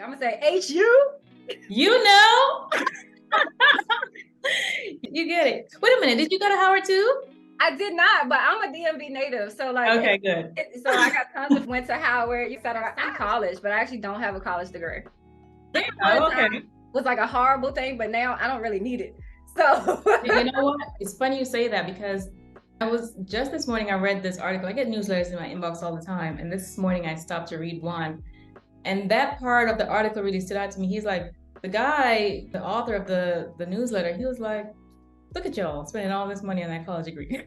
I'm gonna say HU. You know? You get it. Wait a minute. Did you go to Howard too? I did not, but I'm a DMV native. So like, okay, good. So I got tons of went to Howard, etc. I'm college, but I actually don't have a college degree. Okay. Was like a horrible thing, but now I don't really need it. So you know what? It's funny you say that because I was just this morning, I read this article. I get newsletters in my inbox all the time. And this morning I stopped to read one. And that part of the article really stood out to me. He's like, the guy, the author of the newsletter, he was like, look at y'all spending all this money on that college degree. Pretty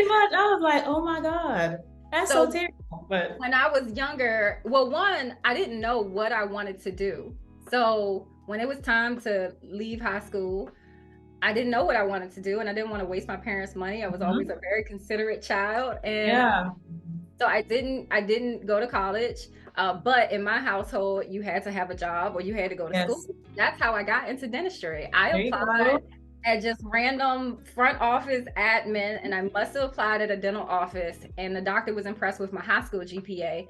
much. I was like, oh my God, that's so terrible. But when I was younger, well, one, I didn't know what I wanted to do. So when it was time to leave high school, I didn't know what I wanted to do, and I didn't want to waste my parents' money. I was always a very considerate child, and so I didn't go to college. But in my household, you had to have a job or you had to go to school. That's how I got into dentistry. I applied at just random front office admin, and I must have applied at a dental office, and the doctor was impressed with my high school GPA.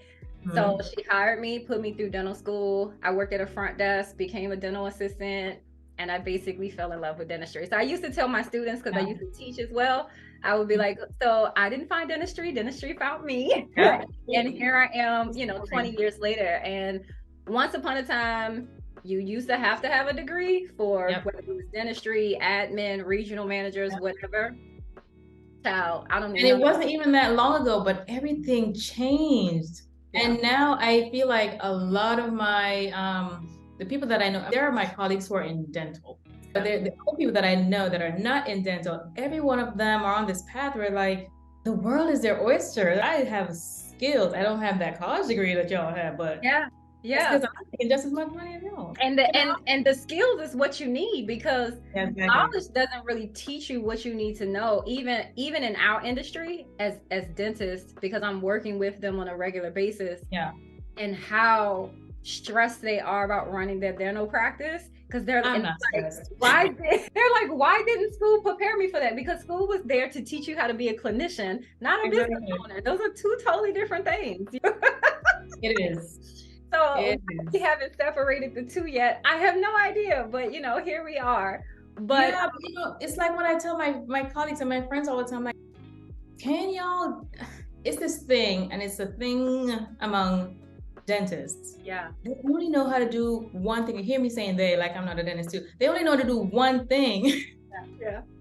So she hired me, put me through dental school. I worked at a front desk, became a dental assistant, and I basically fell in love with dentistry. So I used to tell my students, because I used to teach as well, I would be like, so I didn't find dentistry found me. And here I am, 20 years later. And once upon a time, you used to have a degree for whether it was dentistry, admin, regional managers, whatever. So I don't know. And it wasn't even that long ago, but everything changed. And now I feel like a lot of my, the people that I know, there are my colleagues who are in dental. But the other people that I know that are not in dental, every one of them are on this path where like, the world is their oyster. I have skills. I don't have that college degree that y'all have, but because I'm making just as much money as y'all. And the skills is what you need, because knowledge doesn't really teach you what you need to know. Even in our industry as dentists, because I'm working with them on a regular basis. And how stressed they are about running their dental practice, because they're like, why didn't school prepare me for that? Because school was there to teach you how to be a clinician, not a business owner. Those are two totally different things. It is. So we haven't separated the two yet. I have no idea, but here we are. But it's like when I tell my colleagues and my friends all the time, like, can y'all, it's this thing, and it's a thing among dentists. They only know how to do one thing. You hear me saying they, like I'm not a dentist too. They only know how to do one thing.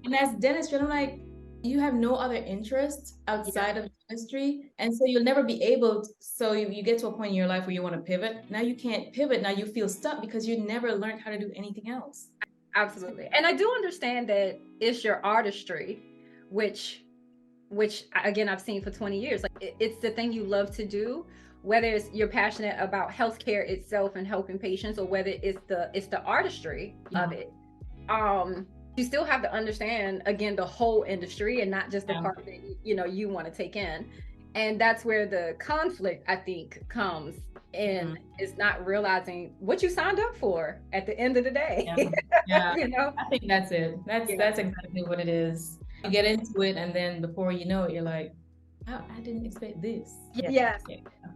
And that's dentistry. And I'm like, you have no other interests outside of dentistry. And so you'll never be able to, so you get to a point in your life where you want to pivot. Now you can't pivot. Now you feel stuck because you never learned how to do anything else. Absolutely. And I do understand that it's your artistry, which again, I've seen for 20 years. Like it's the thing you love to do, whether it's you're passionate about healthcare itself and helping patients, or whether it's the artistry of it. You still have to understand, again, the whole industry and not just the part that you want to take in. And that's where the conflict, I think, comes in, is not realizing what you signed up for at the end of the day. I think that's it. That's exactly what it is. You get into it, and then before you know it, you're like, oh, I didn't expect this.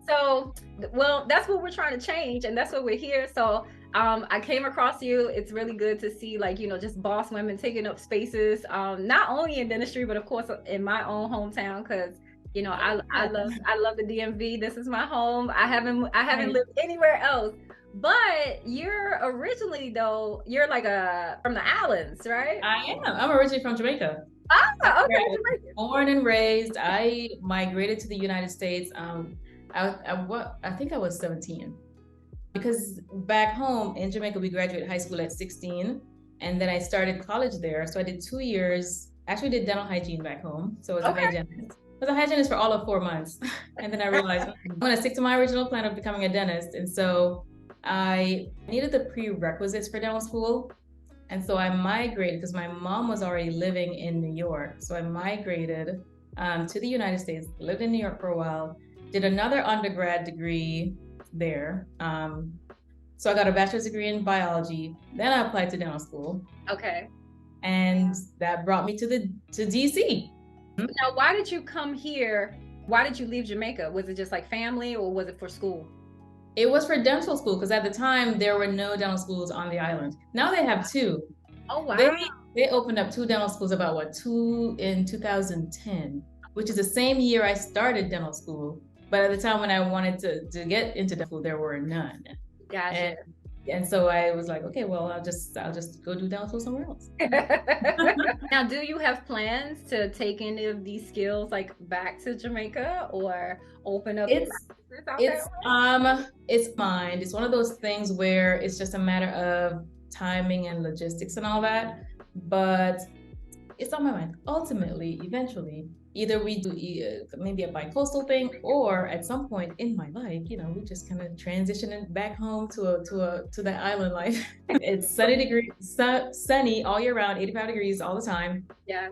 So, well, that's what we're trying to change, and that's what we're here. So I came across you. It's really good to see, like, just boss women taking up spaces, not only in dentistry, but of course in my own hometown, because I love the DMV. This is my home. I haven't lived anywhere else. But you're originally, though, you're like from the islands, right? I am. I'm originally from Jamaica. Okay. Born and raised. I migrated to the United States. I think I was 17, because back home in Jamaica, we graduated high school at 16, and then I started college there. So I did 2 years. Actually, did dental hygiene back home. So I was a hygienist. I was a hygienist for all of 4 months, and then I realized I'm going to stick to my original plan of becoming a dentist. And so I needed the prerequisites for dental school. And so I migrated, because my mom was already living in New York. So I migrated to the United States, lived in New York for a while, did another undergrad degree there. So I got a bachelor's degree in biology. Then I applied to dental school. Okay. And that brought me to DC. Now, why did you come here? Why did you leave Jamaica? Was it just like family, or was it for school? It was for dental school because at the time there were no dental schools on the island. Now they have two. Oh, wow. They opened up two dental schools about two in 2010, which is the same year I started dental school. But at the time when I wanted to get into dental school, there were none. Gotcha. And so I was like, okay, well, I'll just go do dental school somewhere else. Now, do you have plans to take any of these skills like back to Jamaica or open up practices out there? It's mind. It's one of those things where it's just a matter of timing and logistics and all that. But it's on my mind. Ultimately, eventually, either we do maybe a bi-coastal thing, or at some point in my life, we just kind of transition back home to that island life. It's sunny all year round, 85 degrees all the time. Yeah.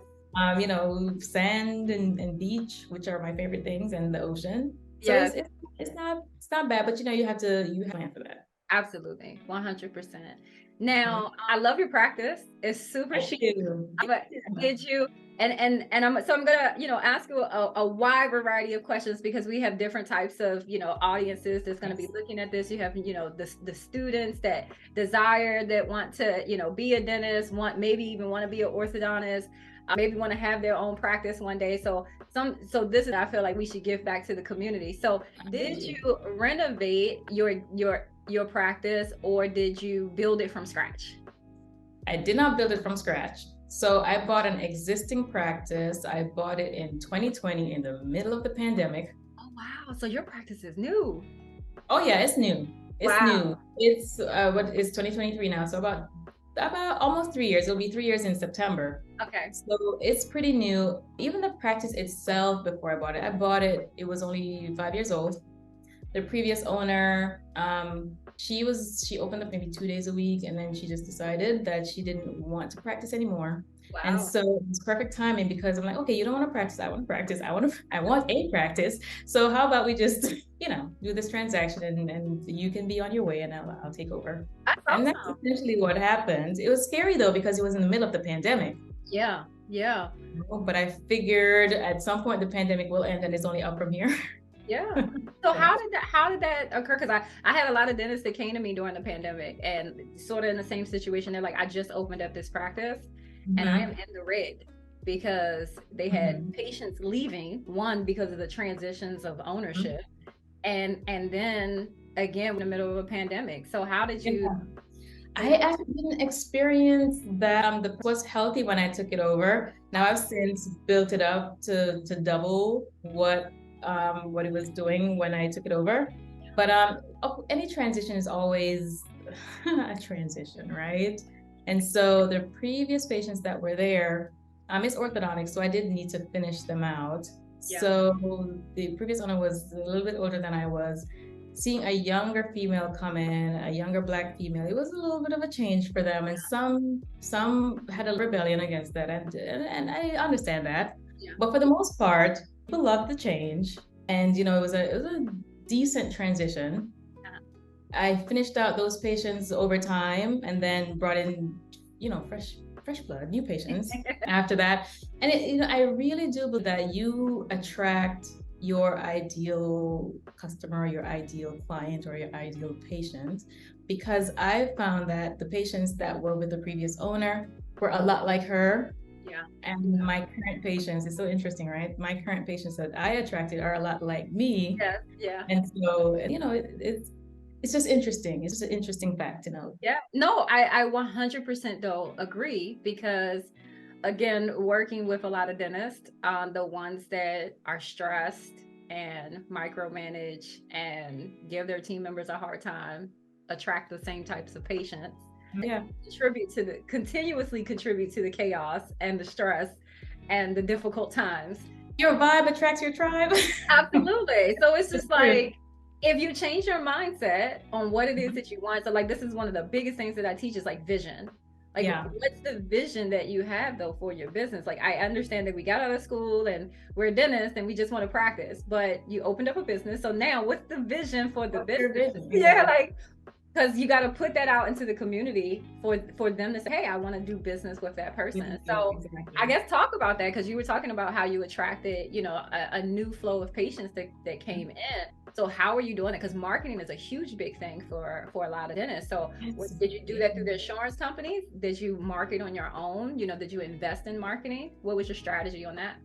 Sand and beach, which are my favorite things, and the ocean. So yes. it's not bad, but you have to plan for that. Absolutely, 100%. Now, I love your practice. It's super chic. But did you? And I'm gonna ask you a wide variety of questions because we have different types of audiences that's going to be looking at this. You have the students that desire, that want to be a dentist, maybe even want to be an orthodontist, maybe want to have their own practice one day. So this is, I feel like we should give back to the community. So did you renovate your practice, or did you build it from scratch? I did not build it from scratch. So I bought an existing practice. I bought it in 2020 in the middle of the pandemic. Oh, wow. So your practice is new. Oh yeah, it's new. It's new. It's it's 2023 now. So about almost 3 years. It'll be 3 years in September. Okay. So it's pretty new. Even the practice itself, before I bought it, it was only 5 years old. The previous owner, she opened up maybe 2 days a week, and then she just decided that she didn't want to practice anymore. Wow. And so it was perfect timing because I'm like, okay, you don't want to practice, I want to practice. I want a practice. So how about we just, do this transaction and you can be on your way and I'll take over. And that's essentially what happened. It was scary though, because it was in the middle of the pandemic. Yeah. Yeah. But I figured at some point the pandemic will end and it's only up from here. Yeah. So how did that occur? Because I had a lot of dentists that came to me during the pandemic and sort of in the same situation. They're like, I just opened up this practice and I am in the red because they had patients leaving, one, because of the transitions of ownership, and then again in the middle of a pandemic. So how did you? I actually didn't experience that. The was healthy when I took it over. Now I've since built it up to double what it was doing when I took it over. But any transition is always a transition, right? And so the previous patients that were there, it's orthodontic, so I did need to finish them out. Yeah. So the previous owner was a little bit older than I was. Seeing a younger female come in, a younger Black female, it was a little bit of a change for them. And some had a rebellion against that, and I understand that. Yeah. But for the most part, people loved the change, and it was a decent transition. I finished out those patients over time, and then brought in fresh blood, new patients after that. And I really do believe that you attract your ideal customer, your ideal client, or your ideal patient, because I found that the patients that were with the previous owner were a lot like her. Yeah. And my current patients, it's so interesting, right? My current patients that I attracted are a lot like me. Yeah. Yeah. And so, it's just interesting. It's just an interesting fact to know. Yeah. No, I 100% though agree, because again, working with a lot of dentists, the ones that are stressed and micromanage and give their team members a hard time attract the same types of patients. Yeah. Continuously contribute to the chaos and the stress and the difficult times. Your vibe attracts your tribe. Absolutely. So it's just like, if you change your mindset on what it is that you want, so like this is one of the biggest things that I teach is like vision. Like, what's the vision that you have though for your business? Like, I understand that we got out of school and we're dentists and we just want to practice, but you opened up a business. So now what's the vision for the business? Yeah, like, because you got to put that out into the community for them to say, hey, I want to do business with that person. So exactly. I guess talk about that, because you were talking about how you attracted, a new flow of patients that came in. So how are you doing it? Because marketing is a huge big thing for a lot of dentists. So It's did you do that through the insurance companies? Did you market on your own? Did you invest in marketing? What was your strategy on that?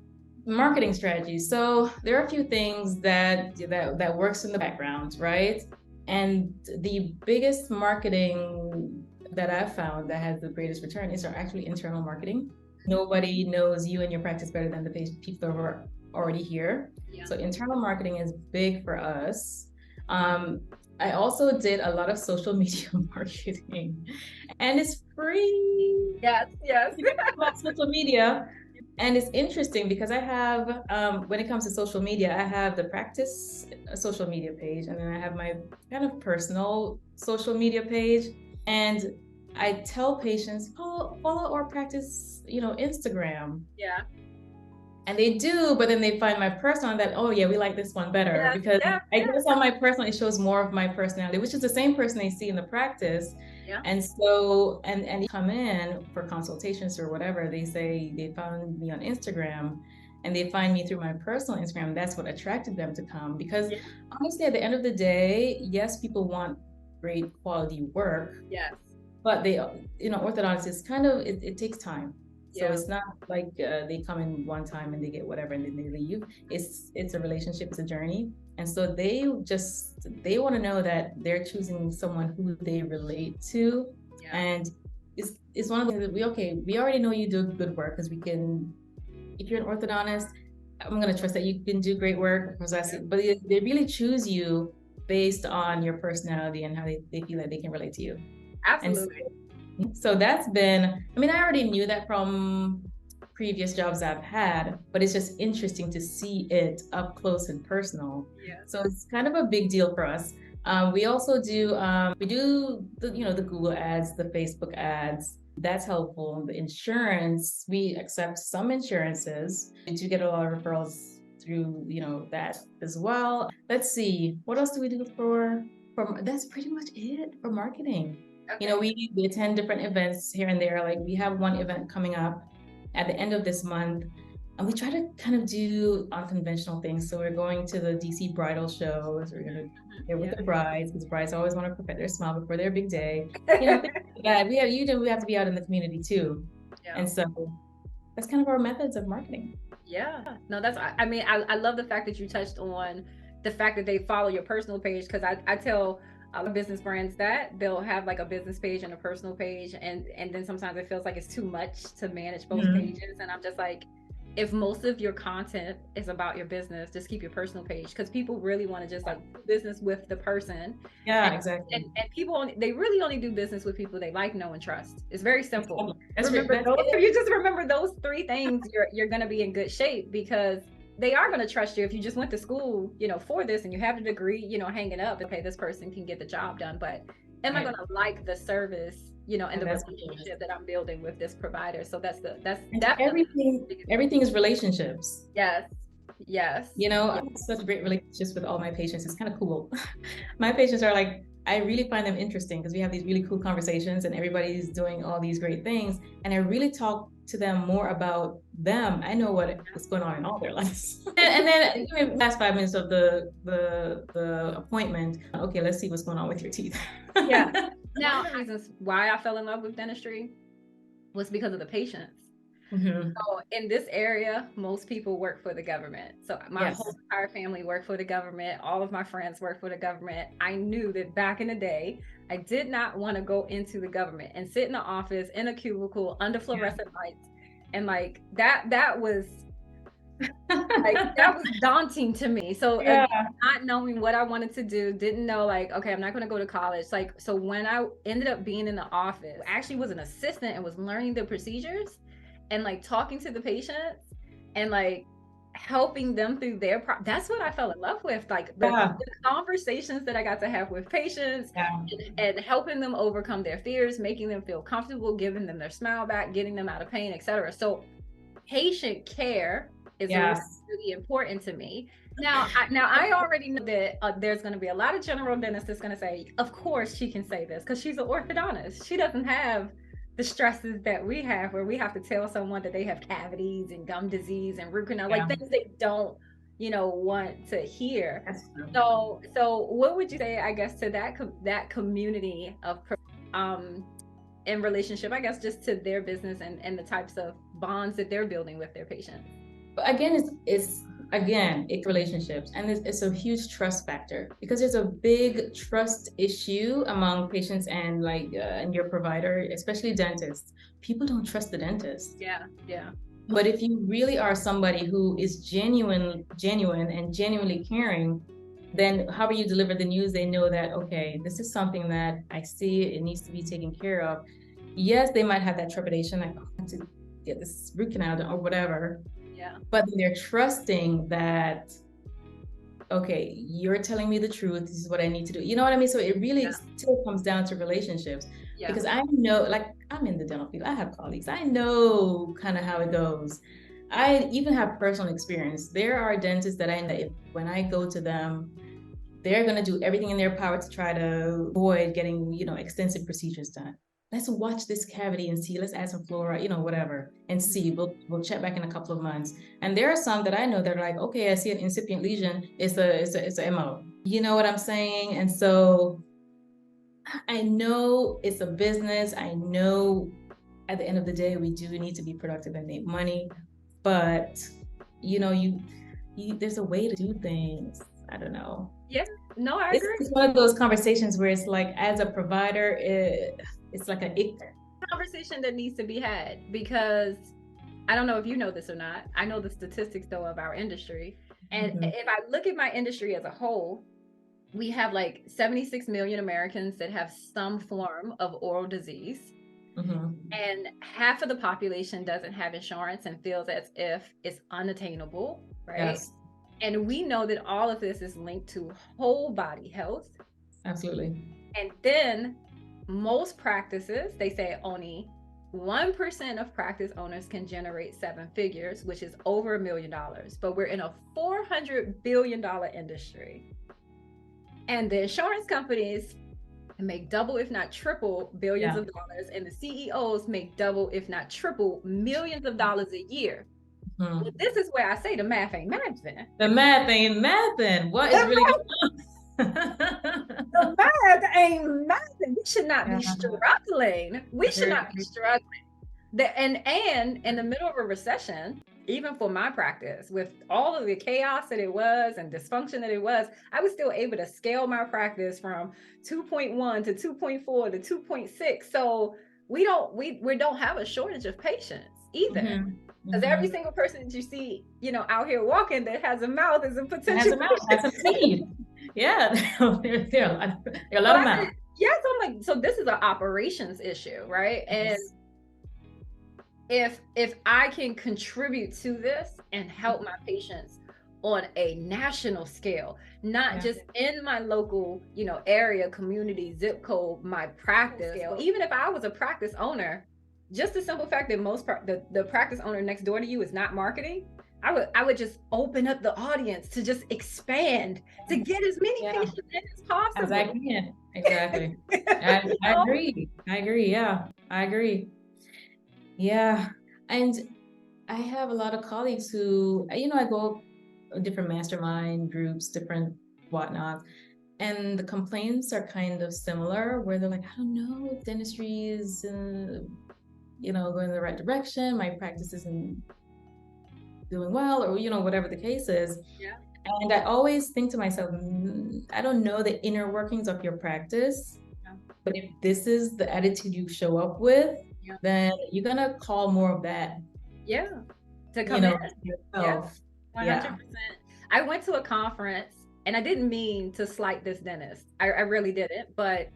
marketing strategies. So there are a few things that works in the background, right? And the biggest marketing that I've found that has the greatest return is actually internal marketing. Nobody knows you and your practice better than the people who are already here. Yeah. So internal marketing is big for us. I also did a lot of social media marketing, and it's free. Yes, yes. Social media. And it's interesting because I have, when it comes to social media, I have the practice social media page, and then I have my kind of personal social media page. And I tell patients, follow our practice, Instagram. Yeah. And they do, but then they find my personal that, oh yeah, we like this one better. Yes, because yeah, I guess on my personal, it shows more of my personality, which is the same person they see in the practice. yeah. And so, and come in for consultations or whatever, they say they found me on Instagram and they find me through my personal Instagram. That's what attracted them to come. Because honestly, at the end of the day, yes, people want great quality work. Yes. But they, orthodontics is kind of, it takes time. So Yeah. it's not like they come in one time and they get whatever and then they leave. It's a relationship, it's a journey. And so they want to know that they're choosing someone who they relate to. Yeah. And it's one of the things that we already know you do good work, because if you're an orthodontist, I'm going to trust that you can do great work. But they really choose you based on your personality and how they feel like they can relate to you. Absolutely. So that's been, I already knew that from previous jobs I've had, but it's just interesting to see it up close and personal. Yeah. So it's kind of a big deal for us. We also do, the Google ads, the Facebook ads. That's helpful. The insurance, we accept some insurances. We do get a lot of referrals through, that as well. Let's see, what else do we do that's pretty much it for marketing. Okay. We attend different events here and there. Like we have one event coming up at the end of this month, and we try to kind of do unconventional things. So we're going to the DC bridal shows. We're going to get with the brides, because brides always want to perfect their smile before their big day. Things like that. We have to be out in the community too. Yeah. And so that's kind of our methods of marketing. Yeah. No, I love the fact that you touched on the fact that they follow your personal page, because I tell business brands that they'll have like a business page and a personal page, and then sometimes it feels like it's too much to manage both pages, and I'm just like, if most of your content is about your business, just keep your personal page, because people really want to just like do business with the person. Yeah, exactly. And people they really only do business with people they like, know, and trust. It's very simple. If you just remember those three things, you're going to be in good shape, because they are going to trust you. If you just went to school, for this, and you have a degree, hanging up, okay, this person can get the job done, but am I going to like the service, and the relationship that I'm building with this provider? So that's everything is relationships. Yes. I have such great relationships with all my patients. It's kind of cool. My patients are like, I really find them interesting, because we have these really cool conversations and everybody's doing all these great things. And I really talk to them more about them. I know what's going on in all their lives. and then last 5 minutes of the appointment, okay, let's see what's going on with your teeth. Yeah. Now, one of the reasons why I fell in love with dentistry was because of the patients. Mm-hmm. So in this area, most people work for the government. So my whole entire family worked for the government. All of my friends work for the government. I knew that back in the day, I did not want to go into the government and sit in the office in a cubicle under fluorescent lights. And like that was that was daunting to me. So not knowing what I wanted to do, didn't know like, okay, I'm not going to go to college. Like, so when I ended up being in the office, I actually was an assistant and was learning the procedures and like talking to the patients and like helping them through their that's what I fell in love with, like the conversations that I got to have with patients and helping them overcome their fears, making them feel comfortable, giving them their smile back, getting them out of pain, etc. So patient care is really important to me. Now I already know that there's going to be a lot of general dentists that's going to say, of course she can say this because she's an orthodontist. She doesn't have the stresses that we have, where we have to tell someone that they have cavities and gum disease and root canal, like things they don't want to hear. That's true. So what would you say, I guess, to that community of in relationship, I guess, just to their business and the types of bonds that they're building with their patients? But again, it's relationships, and it's a huge trust factor, because there's a big trust issue among patients and and your provider, especially dentists. People don't trust the dentist. Yeah, yeah. But if you really are somebody who is genuine and genuinely caring, then however you deliver the news, they know that, okay, this is something that I see, it needs to be taken care of. Yes, they might have that trepidation, like, oh, I have to get this root canal done or whatever. Yeah. But they're trusting that, okay, you're telling me the truth, this is what I need to do. You know what I mean? So it really still comes down to relationships. Yeah. Because I know, like, I'm in the dental field, I have colleagues, I know kind of how it goes. I even have personal experience. There are dentists that I know, if when I go to them, they're going to do everything in their power to try to avoid getting, extensive procedures done. Let's watch this cavity and see, let's add some fluoride, whatever, and see. We'll check back in a couple of months. And there are some that I know that are like, okay, I see an incipient lesion, it's a MO. You know what I'm saying? And so I know it's a business. I know at the end of the day, we do need to be productive and make money, but there's a way to do things. I don't know. Yeah, no, I agree. It's one of those conversations where it's like, as a provider, it's like a conversation that needs to be had, because I don't know if you know this or not. I know the statistics though of our industry. And if I look at my industry as a whole, we have like 76 million Americans that have some form of oral disease. And half of the population doesn't have insurance and feels as if it's unattainable, right? Yes. And we know that all of this is linked to whole body health. Absolutely. And then most practices, they say only 1% of practice owners can generate 7 figures, which is over $1 million. But we're in a $400 billion industry. And the insurance companies make double, if not triple, billions of dollars. And the CEOs make double, if not triple, millions of dollars a year. Well, this is where I say the math ain't mathing. The math ain't mathing. What is really going on? The math ain't mathing. We should not be struggling. We should not be struggling. And in the middle of a recession, even for my practice, with all of the chaos that it was and dysfunction that it was, I was still able to scale my practice from 2.1 to 2.4 to 2.6. So we don't have a shortage of patients either. Because every single person that you see, out here walking that has a mouth is a potential. Has a seed. Yeah, there are a lot of mouths. Yeah, so I'm like, so this is an operations issue, right? And if I can contribute to this and help my patients on a national scale, not just in my local, area, community, zip code, my practice scale. Even if I was a practice owner, just the simple fact that the practice owner next door to you is not marketing, I would just open up the audience to just expand, to get as many patients in as possible. As I can. Exactly. I agree. Yeah, I agree. Yeah. And I have a lot of colleagues who, I go different mastermind groups, different whatnot. And the complaints are kind of similar, where they're like, I don't know if dentistry is, going in the right direction. My practice isn't doing well, or, whatever the case is. Yeah. And I always think to myself, I don't know the inner workings of your practice, but if this is the attitude you show up with, then you're going to call more of that. Yeah. To come in. Yourself. Yeah. 100%. I went to a conference, and I didn't mean to slight this dentist. I really didn't, but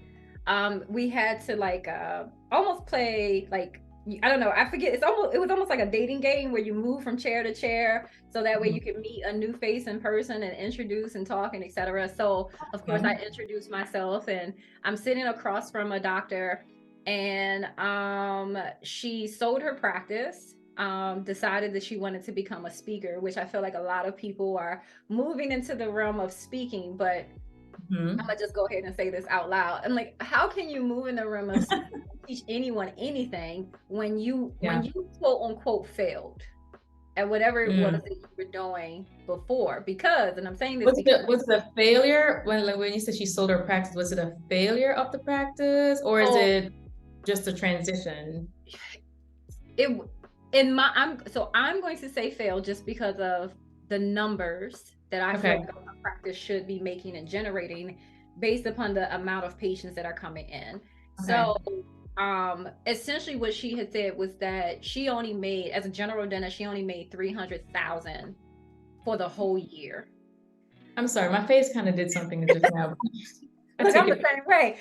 we had to almost play I don't know, I forget, it was almost like a dating game where you move from chair to chair, so that way you can meet a new face in person and introduce and talk and etc. So of course I introduced myself, and I'm sitting across from a doctor, and she sold her practice, decided that she wanted to become a speaker, which I feel like a lot of people are moving into the realm of speaking, but I'm gonna just go ahead and say this out loud. I'm like, how can you move in the realm of teach anyone anything when you quote unquote failed? at whatever it was that you were doing before. Because, and I'm saying this because was the failure when you said she sold her practice, was it a failure of the practice, or is it just a transition? I'm going to say fail just because of the numbers that I feel like a practice should be making and generating based upon the amount of patients that are coming in. So essentially what she had said was that she only made, as a general dentist, she only made 300,000 for the whole year. I'm sorry, my face kind of did something just now. Like, I'm the same way.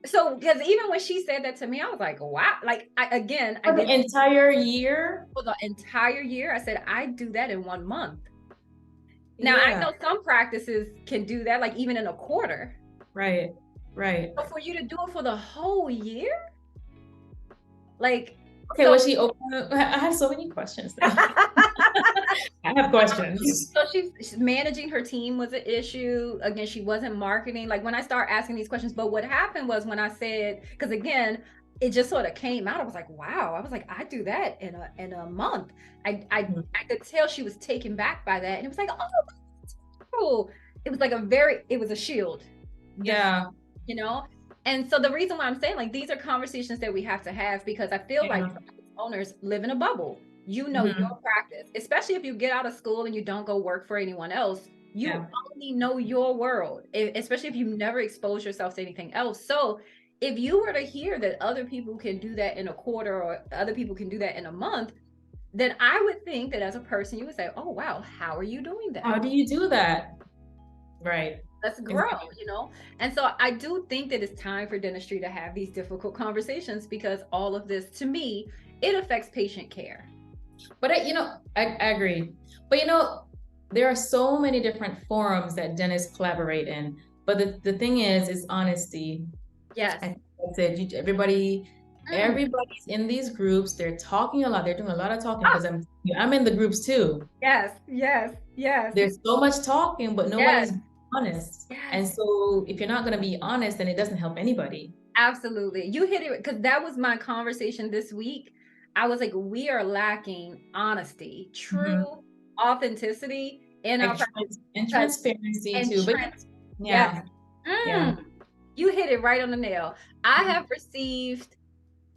So, because even when she said that to me, I was like, wow. Like, I did the entire year? For the entire year. I said, I do that in 1 month. Now, I know some practices can do that, like even in a quarter. Right. But for you to do it for the whole year? Like, okay, so, was she open? I have so many questions. I have questions. So she's managing her team was an issue. Again, she wasn't marketing. Like when I start asking these questions, but what happened was when I said, because again, it just sort of came out. I was like, wow. I was like, I do that in a month. I could tell she was taken back by that. And it was like, oh, it was like it was a shield. Yeah. You know? And so the reason why I'm saying like these are conversations that we have to have, because I feel like owners live in a bubble. You know your practice, especially if you get out of school and you don't go work for anyone else. You only know your world, especially if you never expose yourself to anything else. So if you were to hear that other people can do that in a quarter or other people can do that in a month, then I would think that as a person, you would say, oh, wow, how are you doing that? How do you do that? Right. Let's grow, you know? And so I do think that it's time for dentistry to have these difficult conversations, because all of this, to me, it affects patient care. But I agree. But there are so many different forums that dentists collaborate in. But the thing is honesty. Yes. I said everybody's in these groups. They're talking a lot. They're doing a lot of talking because I'm in the groups too. Yes. There's so much talking, but nobody's honest. Yes. And so if you're not going to be honest, then it doesn't help anybody. Absolutely. You hit it, because that was my conversation this week. I was like, we are lacking honesty, true authenticity in our practice, and transparency too. Yeah. You hit it right on the nail. I have received,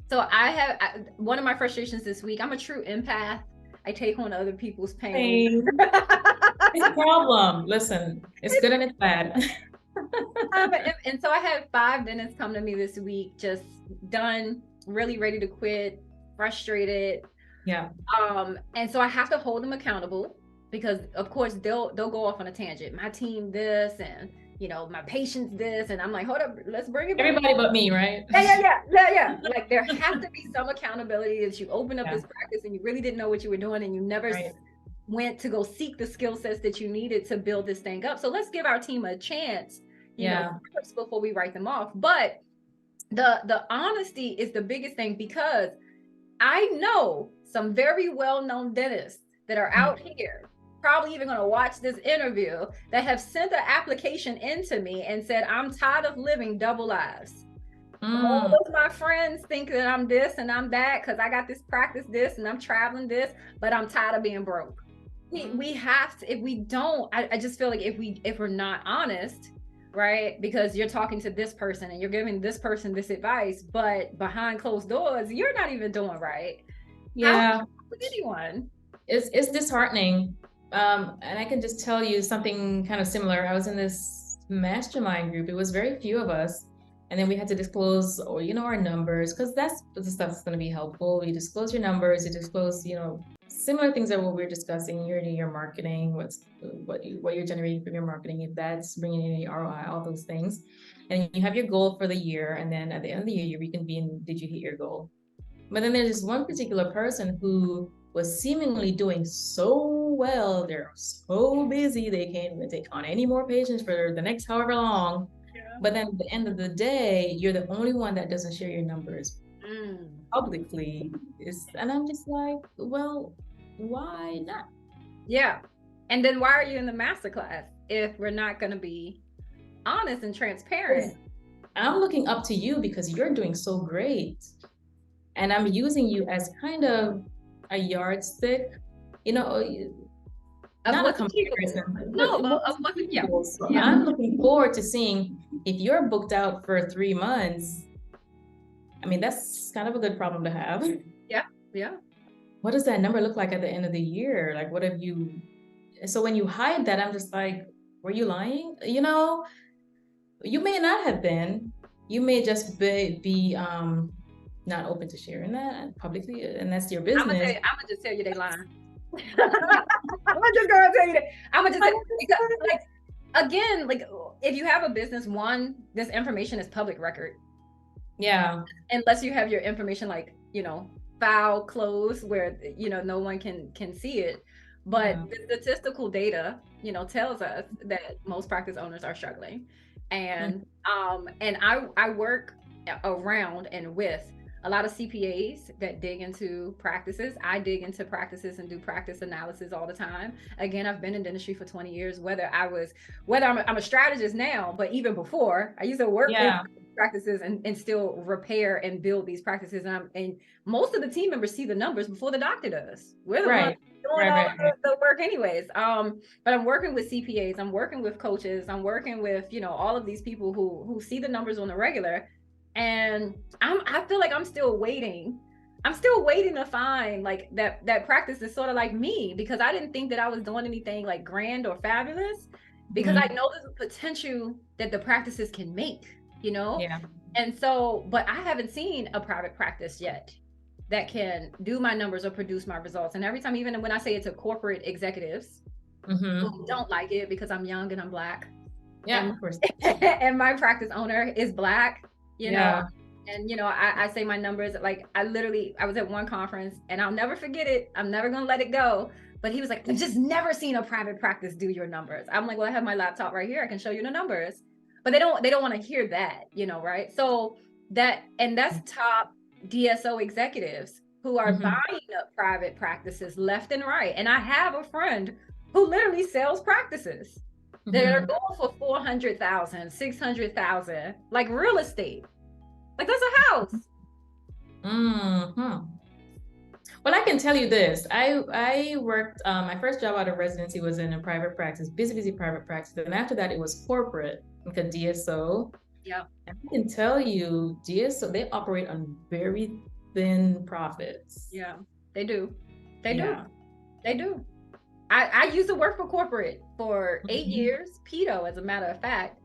one of my frustrations this week, I'm a true empath. I take on other people's pain. It's a problem. Listen, it's good and it's bad. And so I had 5 dentists come to me this week, just done, really ready to quit, frustrated. Yeah. And so I have to hold them accountable, because of course they'll go off on a tangent. My team this, and my patients this, and I'm like, hold up, let's bring it back. Everybody but me, right? Yeah. Like there has to be some accountability that you open up this practice and you really didn't know what you were doing, and you never went to go seek the skill sets that you needed to build this thing up. So let's give our team a chance, you know, first before we write them off. But the honesty is the biggest thing, because I know some very well-known dentists that are out here, probably even going to watch this interview, that have sent an application into me and said, I'm tired of living double lives. All of my friends think that I'm this and I'm that because I got this practice this and I'm traveling this, but I'm tired of being broke. We have to, if we don't, I just feel like if we're not honest, right? Because you're talking to this person and you're giving this person this advice, but behind closed doors, you're not even doing right. Yeah. With anyone. It's disheartening. And I can just tell you something kind of similar. I was in this mastermind group. It was very few of us. And then we had to disclose, our numbers, because that's the stuff that's going to be helpful. You disclose your numbers, you disclose, similar things that what we're discussing, your marketing, what you're generating from your marketing, if that's bringing in any ROI, all those things. And you have your goal for the year. And then at the end of the year, you reconvene, did you hit your goal? But then there's this one particular person who was seemingly doing so well. They're so busy, they can't even take on any more patients for the next however long. But then at the end of the day, you're the only one that doesn't share your numbers publicly. And I'm just like, well, why not? Yeah. And then why are you in the masterclass if we're not going to be honest and transparent? I'm looking up to you because you're doing so great. And I'm using you as kind of a yardstick, you know, Of not a what's achievable. comparison, No, but but what's of what's, yeah. achievable. So Yeah. I'm looking forward to seeing if you're booked out for 3 months. I mean, that's kind of a good problem to have. Yeah. Yeah. What does that number look like at the end of the year? Like, what have you? So when you hide that, I'm just like, were you lying? You know, you may not have been. You may just be not open to sharing that publicly, and that's your business. I'm gonna just tell you they lying. I'm just gonna tell you that. I'm gonna just say, because, like, again, like, if you have a business, one, this information is public record. Yeah. Unless you have your information, like, you know, file closed where, you know, no one can see it. But Yeah. the statistical data, you know, tells us that most practice owners are struggling. And I work around and with a lot of CPAs that dig into practices. I dig into practices and do practice analysis all the time. Again, I've been in dentistry for 20 years, whether I'm a strategist now, but even before, I used to work in practices and still repair and build these practices. And most of the team members see the numbers before the doctor does. We're the ones doing all the work anyways. But I'm working with CPAs, I'm working with coaches, I'm working with, you know, all of these people who see the numbers on the regular. And I feel like I'm still waiting to find like that practice is sort of like me, because I didn't think that I was doing anything like grand or fabulous, because I know there's a potential that the practices can make, you know? Yeah. And so, but I haven't seen a private practice yet that can do my numbers or produce my results. And every time, even when I say it to corporate executives who don't like it because I'm young and I'm Black, of course, and my practice owner is Black, you know, and, you know, I say my numbers, like, I was at one conference and I'll never forget it. I'm never going to let it go. But he was like, I've just never seen a private practice do your numbers. I'm like, well, I have my laptop right here. I can show you the numbers. But they don't want to hear that, you know, right? So that's top DSO executives who are buying up private practices left and right. And I have a friend who literally sells practices that are going for 400,000, 600,000, like real estate. Like, that's a house. Well, I can tell you this. I worked, my first job out of residency was in a private practice, busy private practice. And after that, it was corporate, like a DSO. Yeah. And I can tell you, DSO, they operate on very thin profits. Yeah, they do. They do. I used to work for corporate for 8 years, pedo, as a matter of fact.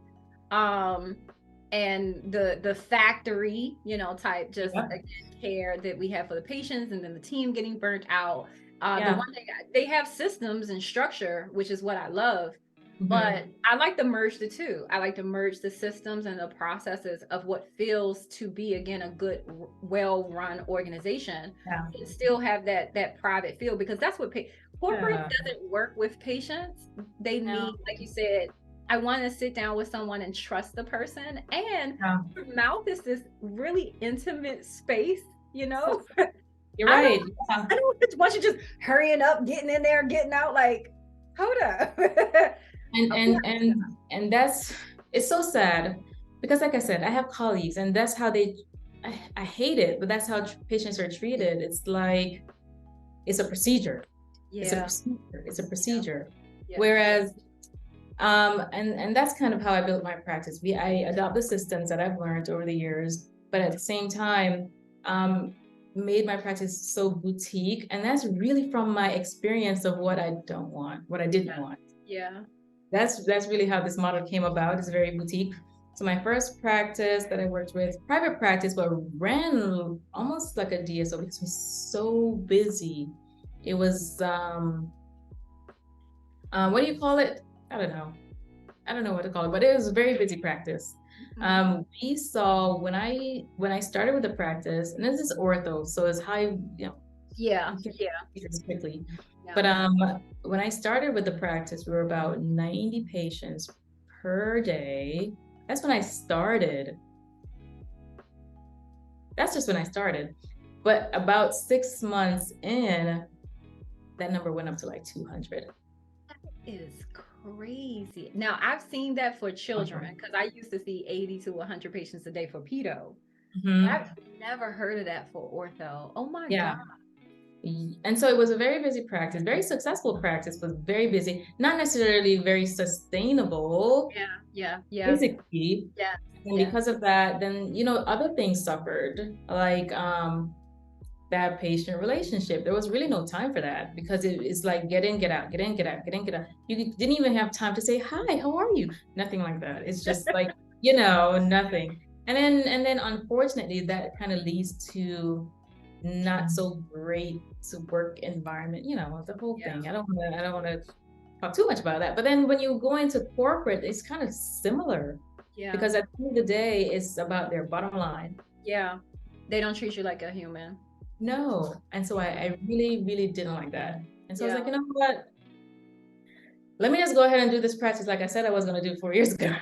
And the factory, you know, type, just again, care that we have for the patients, and then the team getting burnt out. The one thing, they have systems and structure, which is what I love. But I like to merge the two. I like to merge the systems and the processes of what feels to be, again, a good, well-run organization, and still have that private feel, because that's what corporate doesn't work with patients. They need, like you said, I want to sit down with someone and trust the person. And your mouth is this really intimate space, you know? You're right. I don't want you just hurrying up, getting in there, getting out, like, hold up. and that's, it's so sad, because like I said, I have colleagues, and that's how I hate it, but that's how patients are treated. It's like, it's a procedure. It's a procedure. Whereas, and that's kind of how I built my practice. I adopt the systems that I've learned over the years, but at the same time, made my practice so boutique. And that's really from my experience of what I don't want, what I didn't want. Yeah. That's really how this model came about. It's very boutique. So my first practice that I worked with, private practice, but ran almost like a DSO, because it was so busy. It was, what do you call it? I don't know what to call it, but it was a very busy practice. We saw, when I started with the practice, and this is ortho, so it's high, you know, quickly. But when I started with the practice, we were about 90 patients per day. That's when I started. That's just when I started. But about 6 months in, that number went up to like 200. That is crazy. Now, I've seen that for children, because I used to see 80 to 100 patients a day for pedo. I've never heard of that for ortho. Oh my God. And so it was a very busy practice, very successful practice, but very busy, not necessarily very sustainable Yeah. physically. Yeah. And because of that, then, other things suffered, like that patient relationship. There was really no time for that because it's like get in, get out, get in, get out, get in, get out. You didn't even have time to say, hi, how are you? Nothing like that. It's just like, nothing. And then unfortunately, that kind of leads to not so great work environment, the whole thing. I don't want to talk too much about that. But then when you go into corporate, it's kind of similar. Yeah. Because at the end of the day, it's about their bottom line. Yeah. They don't treat you like a human. No. And so I really, really didn't like that. And so I was like, you know what? Let me just go ahead and do this practice like I said I was going to do 4 years ago.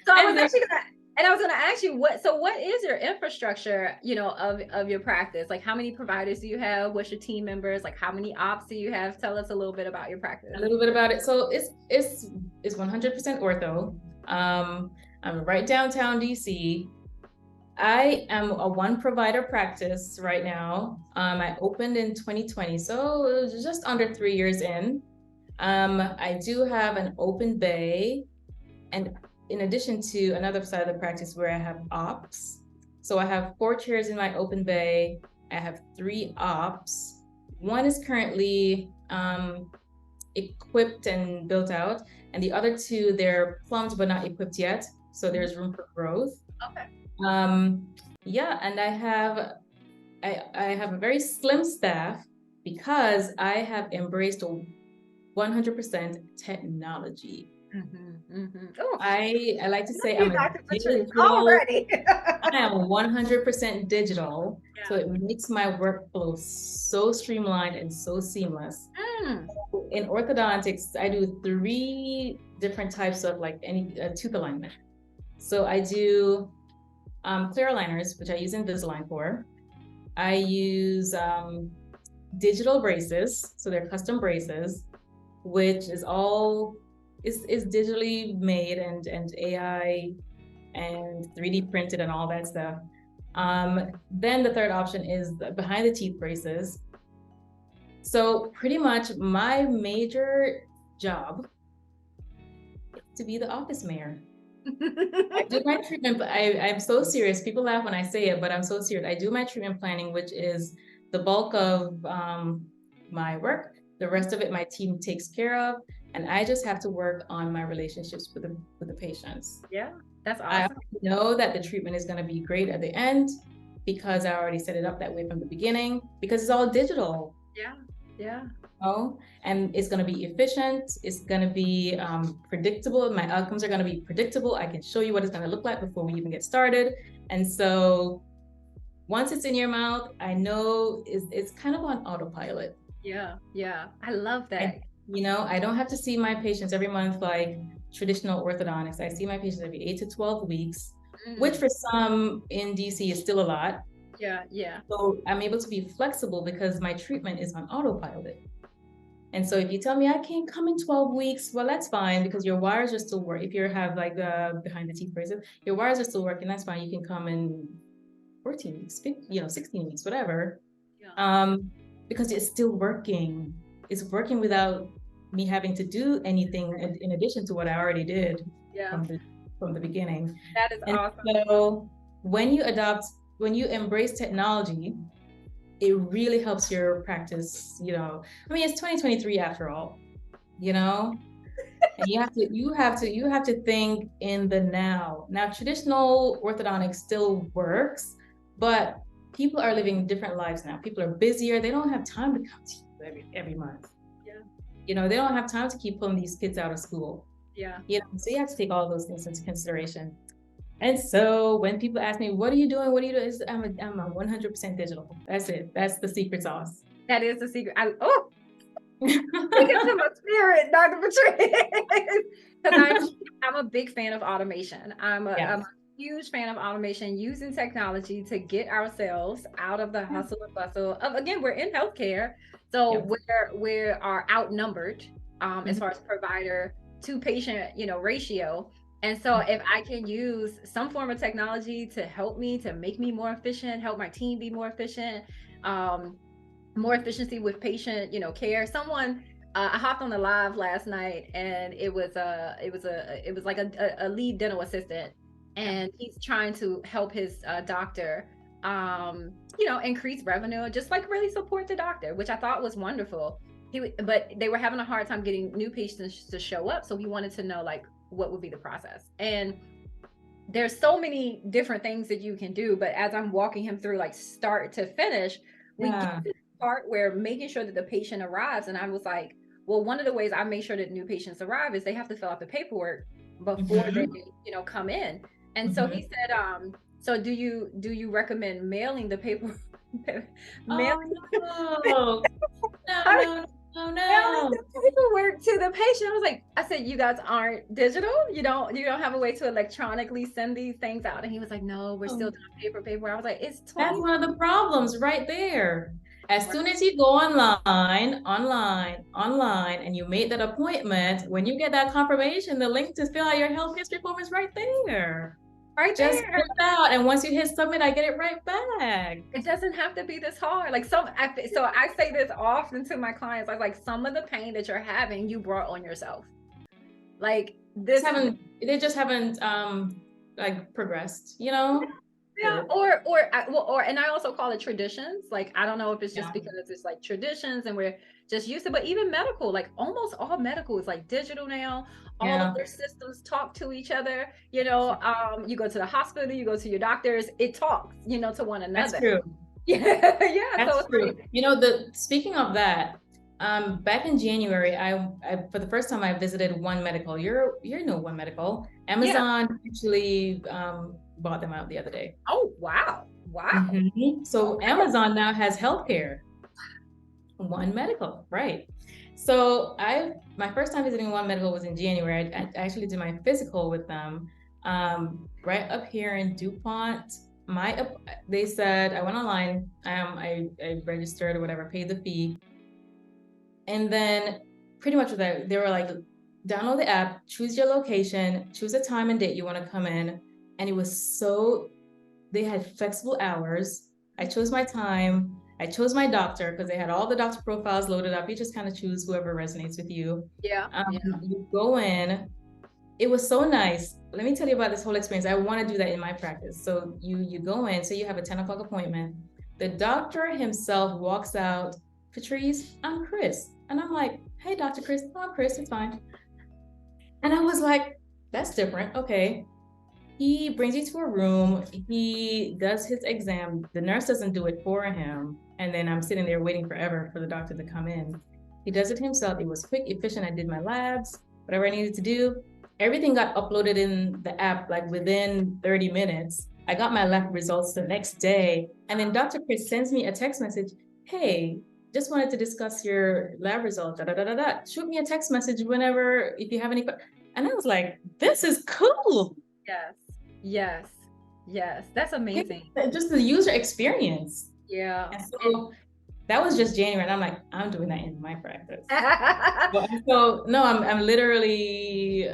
So I was actually going to ask you what is your infrastructure, of your practice? Like how many providers do you have? What's your team members? Like how many ops do you have? Tell us a little bit about your practice. A little bit about it. So it's 100% ortho. I'm right downtown DC. I am a one provider practice right now. I opened in 2020, so it was just under 3 years in. I do have an open bay, and in addition to another side of the practice where I have ops. So I have 4 chairs in my open bay. I have 3 ops. One is currently equipped and built out, and the other 2, they're plumbed but not equipped yet. So there's room for growth. Okay. Yeah, and I have a very slim staff because I have embraced 100% technology. Oh, I like to say I'm already. I am 100% digital, so it makes my workflow so streamlined and so seamless. In orthodontics, I do 3 different types of any tooth alignment. So I do clear aligners, which I use Invisalign for. I use digital braces, so they're custom braces, which is all is digitally made and AI and 3D printed and all that stuff. Then the third option is behind the teeth braces. So pretty much my major job is to be the office mayor. I do my treatment. I'm so serious. People laugh when I say it, but I'm so serious. I do my treatment planning, which is the bulk of my work. The rest of it, my team takes care of, and I just have to work on my relationships with the patients. Yeah, that's awesome. I know that the treatment is going to be great at the end because I already set it up that way from the beginning because it's all digital. Yeah. Oh, and it's going to be efficient. It's going to be predictable. My outcomes are going to be predictable. I can show you what it's going to look like before we even get started. And so once it's in your mouth, I know it's kind of on autopilot. Yeah. I love that. I don't have to see my patients every month like traditional orthodontics. I see my patients every 8 to 12 weeks, which for some in DC is still a lot. Yeah. So I'm able to be flexible because my treatment is on autopilot. And so if you tell me I can't come in 12 weeks, well, that's fine because your wires are still working. If you have like behind the teeth braces, your wires are still working. That's fine. You can come in 14 weeks, 16 weeks, whatever. Because it's still working. It's working without me having to do anything in addition to what I already did from the beginning. That is awesome. So when you embrace technology, it really helps your practice. It's 2023 after all, and you have to think in the now. Now, traditional orthodontics still works, but people are living different lives now. People are busier. They don't have time to come to you every month. They don't have time to keep pulling these kids out of school. So you have to take all those things into consideration. And so when people ask me, what are you doing? I'm a 100% digital. That's it. That's the secret sauce. That is the secret. Look into my spirit, Dr. Patrice. Because I'm a big fan of automation. I'm a huge fan of automation, using technology to get ourselves out of the hustle and bustle of, again, we're in healthcare. So we are outnumbered as far as provider to patient, ratio. And so if I can use some form of technology to help me, to make me more efficient, help my team be more efficient, more efficiency with patient, care. Someone, I hopped on the live last night, and it was like a lead dental assistant, and he's trying to help his doctor, increase revenue, just like really support the doctor, which I thought was wonderful. But they were having a hard time getting new patients to show up, so he wanted to know like what would be the process. And there's so many different things that you can do, but as I'm walking him through like start to finish, we get to the part where making sure that the patient arrives, and I was like, well, one of the ways I make sure that new patients arrive is they have to fill out the paperwork before they come in. And so he said, so do you recommend mailing the paper? Mailing the paperwork to the patient. I was like, I said, you guys aren't digital? You don't have a way to electronically send these things out? And he was like, no, we're still doing paper. I was like, it's 20. That's one of the problems right there. As soon as you go online, and you make that appointment, when you get that confirmation, the link to fill out your health history form is right there. Just fill it out, and once you hit submit, I get it right back. It doesn't have to be this hard. Like so I say this often to my clients. I was like, some of the pain that you're having, you brought on yourself. Like this, they just haven't like progressed, Yeah, and I also call it traditions. Like, I don't know if it's just because it's like traditions and we're just used to, but even medical, like almost all medical is like digital now. All of their systems talk to each other. You go to the hospital, you go to your doctors, it talks, to one another. That's true. Yeah, That's so true. Speaking of that, back in January, I for the first time I visited One Medical. You know One Medical. Amazon actually bought them out the other day. Oh, wow. So Amazon now has healthcare. One Medical, right? So my first time visiting One Medical was in January. I actually did my physical with them right up here in DuPont. They said, I went online, I registered or whatever, paid the fee. And then pretty much they were like, download the app, choose your location, choose a time and date you want to come in. And it was they had flexible hours. I chose my time. I chose my doctor because they had all the doctor profiles loaded up. You just kind of choose whoever resonates with you. You go in. It was so nice. Let me tell you about this whole experience. I want to do that in my practice. So you go in, so you have a 10 o'clock appointment. The doctor himself walks out, Patrice, I'm Chris. And I'm like, hey, Dr. Chris. Oh, I'm Chris, it's fine. And I was like, that's different. Okay. He brings you to a room. He does his exam. The nurse doesn't do it for him. And then I'm sitting there waiting forever for the doctor to come in. He does it himself. It was quick, efficient. I did my labs, whatever I needed to do. Everything got uploaded in the app like within 30 minutes. I got my lab results the next day. And then Dr. Chris sends me a text message. Hey, just wanted to discuss your lab results. Shoot me a text message whenever, if you have any. And I was like, this is cool. Yes. That's amazing. Just the user experience. Yeah. And so that was just January, and I'm like, I'm doing that in my practice. So no, I'm literally,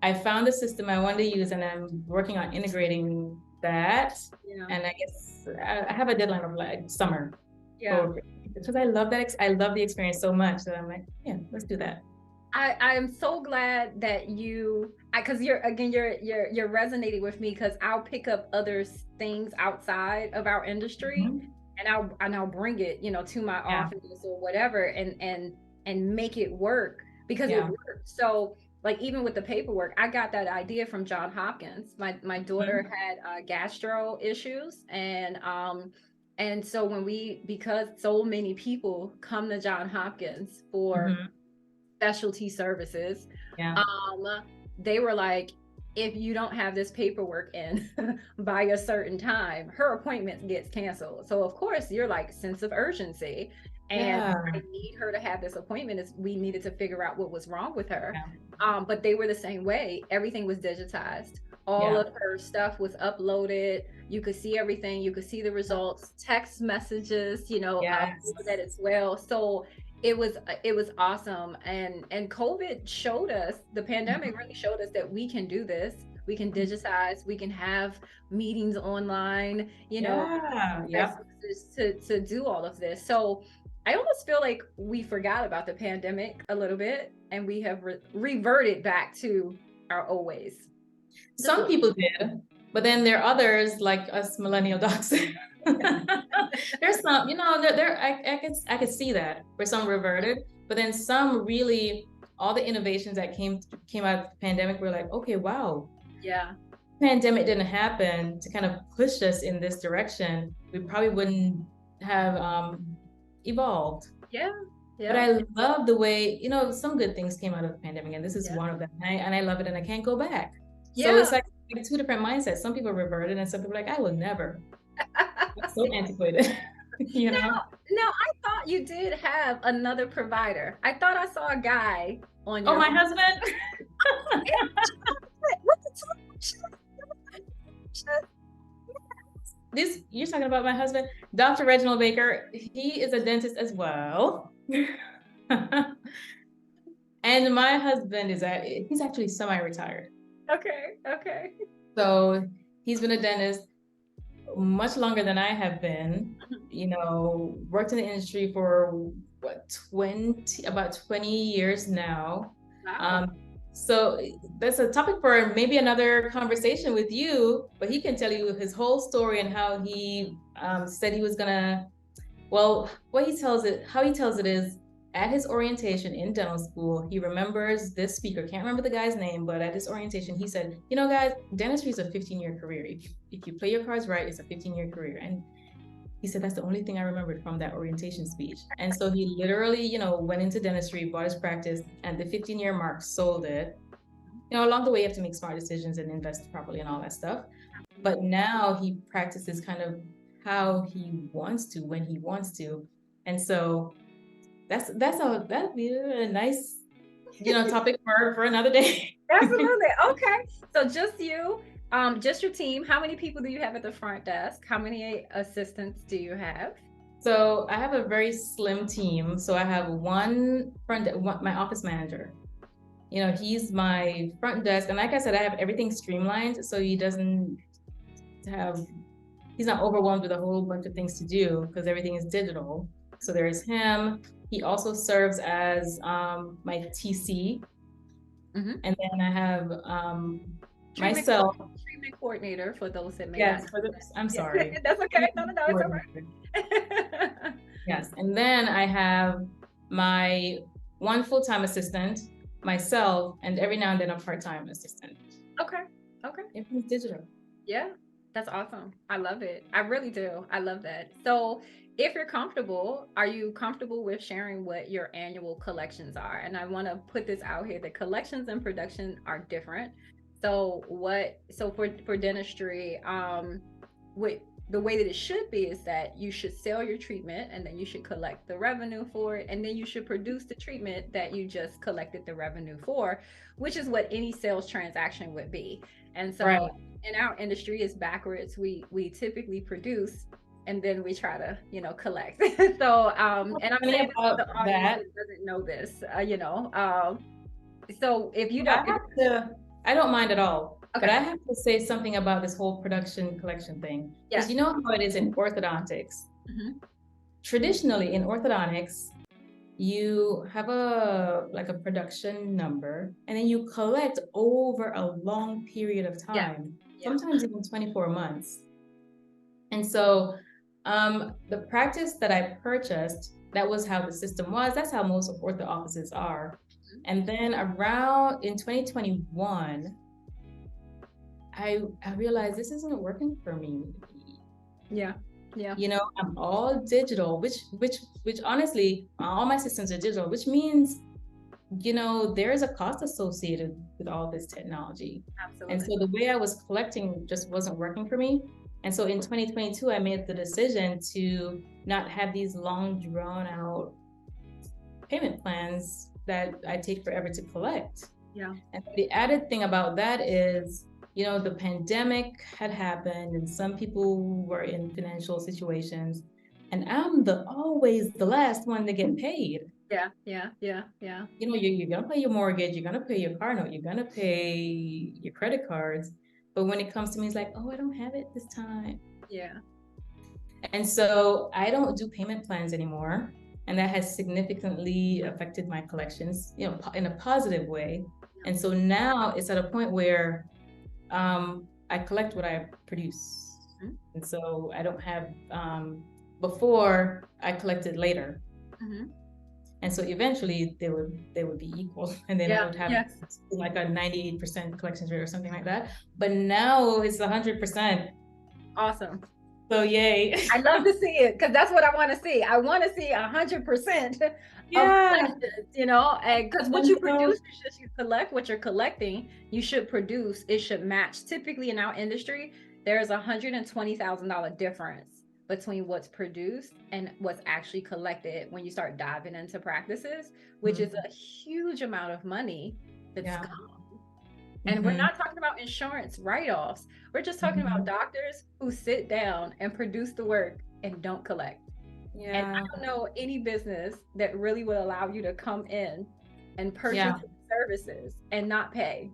I found the system I wanted to use, and I'm working on integrating that. And I guess I have a deadline of like summer. Because I love that. I love the experience so much that I'm like, yeah, let's do that. I am so glad that because you're resonating with me, because I'll pick up other things outside of our industry, and I'll bring it, to my office or whatever, and make it work because it works. So like even with the paperwork, I got that idea from Johns Hopkins. My daughter had gastro issues, and so because so many people come to Johns Hopkins for specialty services, they were like, if you don't have this paperwork in by a certain time, her appointment gets canceled. So of course you're like, sense of urgency, and I need her to have this appointment. We needed to figure out what was wrong with her. But they were the same way. Everything was digitized. All of her stuff was uploaded. You could see everything. You could see the results, text messages, that as well. So it was awesome. And COVID showed us, the pandemic really showed us that we can do this. we can digitize, we can have meetings online, you know, Yeah. Yep. to do all of this. So I almost feel like we forgot about the pandemic a little bit, and we have reverted back to our old ways. Some people did, but then there are others like us millennial docs. There's some, you know, I could see that where some reverted, but then some really, all the innovations that came out of the pandemic were like, okay, wow. Yeah. Pandemic didn't happen to kind of push us in this direction, we probably wouldn't have evolved. Yeah. But I love the way, you know, some good things came out of the pandemic, and this is Yeah. one of them. And I love it, and I can't go back. Yeah. So it's like two different mindsets. Some people reverted, and some people are like, I will never. That's so antiquated. You know? No, I thought you did have another provider. I thought I saw a guy on your. Oh, my husband? What This, you're talking about my husband, Dr. Reginald Baker. He is a dentist as well. And my husband he's actually semi-retired. Okay. So he's been a dentist much longer than I have been. You know, worked in the industry for about 20 years now. Wow. So that's a topic for maybe another conversation with you, but he can tell you his whole story and how he said he was gonna, well, how he tells it is, at his orientation in dental school, he remembers this speaker, can't remember the guy's name, but at his orientation, he said, you know, guys, dentistry is a 15-year career. If you play your cards right, it's a 15-year career. And he said, that's the only thing I remembered from that orientation speech. And so he literally, you know, went into dentistry, bought his practice, and the 15-year mark, sold it. You know, along the way, you have to make smart decisions and invest properly and all that stuff. But now he practices kind of how he wants to, when he wants to. And so that'd be a nice, you know, topic for another day. Absolutely. Okay. So just you, just your team. How many people do you have at the front desk? How many assistants do you have? So I have a very slim team. So I have my office manager. You know, he's my front desk. And like I said, I have everything streamlined. So he's not overwhelmed with a whole bunch of things to do because everything is digital. So there's him. He also serves as my TC. Mm-hmm. And then I have myself. Treatment coordinator for those that may Yes, not. I'm sorry. That's okay. No, it's all right. Yes, and then I have my one full-time assistant, myself, and every now and then a part-time assistant. Okay. Everything's digital. Yeah, that's awesome. I love it. I really do. I love that. So if you're comfortable, are you comfortable with sharing what your annual collections are? And I want to put this out here that collections and production are different. So for dentistry, the way that it should be is that you should sell your treatment and then you should collect the revenue for it. And then you should produce the treatment that you just collected the revenue for, which is what any sales transaction would be. And so right. In our industry, it's backwards. We typically produce and then we try to, you know, collect. So, and I'm saying about the audience that doesn't know this, you know. So if you don't, I don't mind at all. Okay. But I have to say something about this whole production collection thing. Because you know how it is in orthodontics. Mm-hmm. Traditionally in orthodontics, you have a production number and then you collect over a long period of time, sometimes even 24 months. And so the practice that I purchased, that was how the system was. That's how most of ortho offices are. And then around in 2021, I realized this isn't working for me. Yeah. You know, I'm all digital, which honestly, all my systems are digital, which means, you know, there is a cost associated with all this technology. Absolutely. And so the way I was collecting just wasn't working for me. And so in 2022, I made the decision to not have these long drawn out payment plans that I take forever to collect. Yeah. And the added thing about that is, you know, the pandemic had happened and some people were in financial situations and I'm always the last one to get paid. Yeah. You know, you're gonna pay your mortgage, you're gonna pay your car note, you're gonna pay your credit cards. But when it comes to me, it's like, oh, I don't have it this time. Yeah. And so I don't do payment plans anymore. And that has significantly affected my collections, you know, in a positive way. And so now it's at a point where I collect what I produce. Mhm. And so I don't have, before I collected later. Mhm. And so eventually they would be equal. And then I would have like a 98% collections rate or something like that. But now it's 100%. Awesome. So yay. I love to see it because that's what I want to see. I want to see 100% of collections, you know, and because what you produce, you collect what you're collecting, you should produce, it should match. Typically in our industry, there's $120,000 difference between what's produced and what's actually collected when you start diving into practices, which is a huge amount of money that's gone. And we're not talking about insurance write-offs. We're just talking about doctors who sit down and produce the work and don't collect. Yeah. And I don't know any business that really would allow you to come in and purchase services and not pay.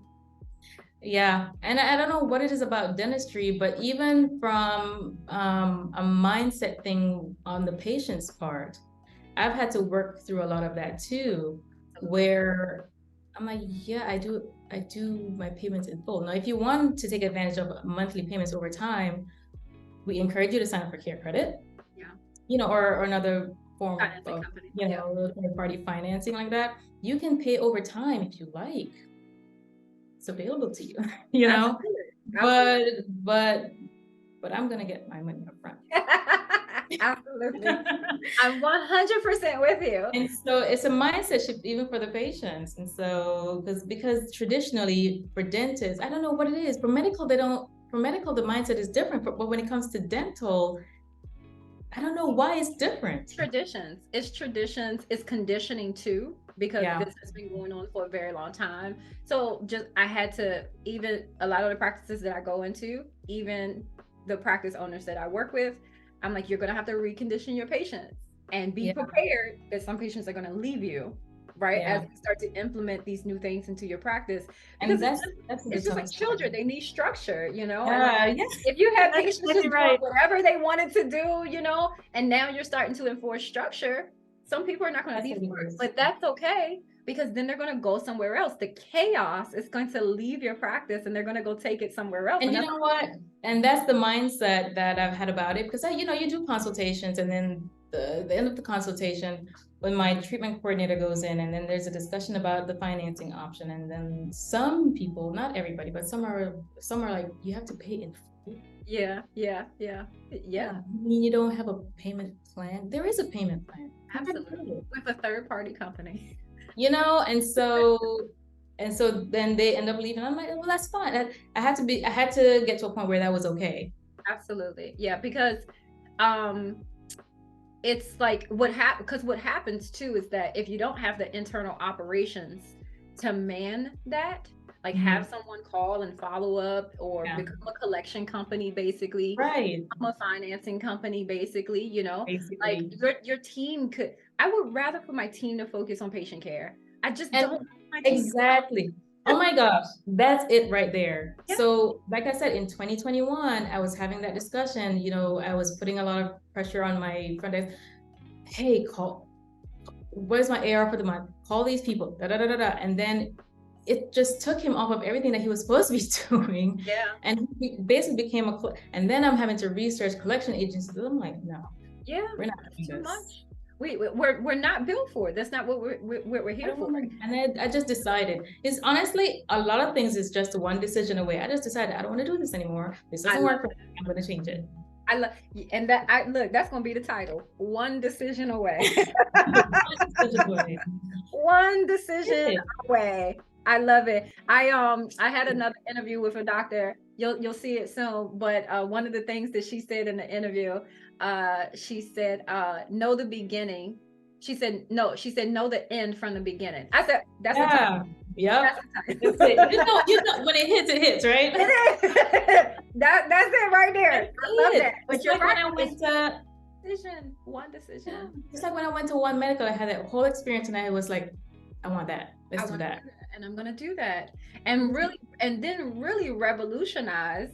Yeah. And I don't know what it is about dentistry, but even from a mindset thing on the patient's part, I've had to work through a lot of that too, where I'm like, yeah, I do my payments in full. Now, if you want to take advantage of monthly payments over time, we encourage you to sign up for Care Credit. Yeah. You know, or another form of, you know, third-party financing like that. You can pay over time if you like. It's available to you, you know. Absolutely. But I'm gonna get my money up front. Absolutely. I'm 100% with you. And so it's a mindset shift even for the patients. And so because traditionally for dentists, I don't know what it is. For medical, the mindset is different. But when it comes to dental, I don't know why it's different. Traditions. It's traditions. It's conditioning too, because this has been going on for a very long time. So I had to, even a lot of the practices that I go into, even the practice owners that I work with, I'm like, you're going to have to recondition your patients and be prepared that some patients are going to leave you, right? As you start to implement these new things into your practice. Because it's just like children, they need structure, you know? If you have patients just doing whatever they wanted to do, you know, and now you're starting to enforce structure, some people are not going to be for it, but that's okay. Because then they're going to go somewhere else. The chaos is going to leave your practice and they're going to go take it somewhere else. And you know what? And that's the mindset that I've had about it. Because, you know, you do consultations and then the end of the consultation, when my treatment coordinator goes in and then there's a discussion about the financing option. And then some people, not everybody, but some are like, you have to pay in full. Yeah. I mean, you don't have a payment plan. There is a payment plan. Absolutely. With a third-party company. You know, and so then they end up leaving. I'm like, well, that's fine. I had to get to a point where that was okay. Absolutely. Yeah, because it's like what happens too is that if you don't have the internal operations to man that, like have someone call and follow up or become a collection company, basically, become a financing company, basically, you know, like your team could, I would rather for my team to focus on patient care. I just don't. Exactly. Oh my gosh, that's it right there. So like I said, in 2021, I was having that discussion, you know, I was putting a lot of pressure on my front desk. Hey, where's my AR for the month? Call these people, and then it just took him off of everything that he was supposed to be doing. Yeah. And he basically became and then I'm having to research collection agencies. I'm like, no. Yeah. We're not doing too this. much. We're not built for it. That's not what we're here for. And I just decided. It's honestly a lot of things is just one decision away. I just decided I don't want to do this anymore. This doesn't work for me. I'm going to change it. Look, that's going to be the title. One decision away. One decision away. I love it. I had another interview with a doctor. You'll see it soon. But one of the things that she said in the interview, she said, know the beginning. She said know the end from the beginning. I said, that's the time. Yeah. You know, when it hits, right? It is. That's it right there. I love that. But you're like when I went to decision. One decision. Just like when I went to One Medical, I had that whole experience and I was like, I want that. Let's do that. And I'm gonna do that. And really, and then really revolutionize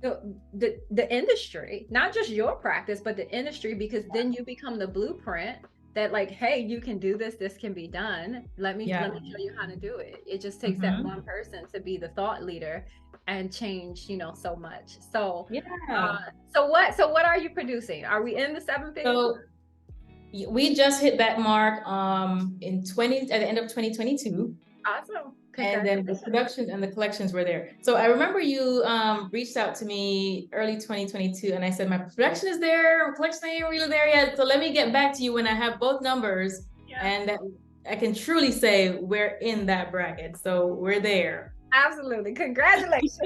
the industry, not just your practice, but the industry, because then you become the blueprint that like, hey, you can do this, this can be done. Let me show you how to do it. It just takes that one person to be the thought leader and change, you know, so much. So so what are you producing? Are we in the 7 figures? So we just hit that mark at the end of 2022. Awesome. And then the productions and the collections were there. So I remember you reached out to me early 2022 and I said, my production is there, my collection ain't really there yet. So let me get back to you when I have both numbers and that I can truly say we're in that bracket. So we're there. Absolutely. Congratulations.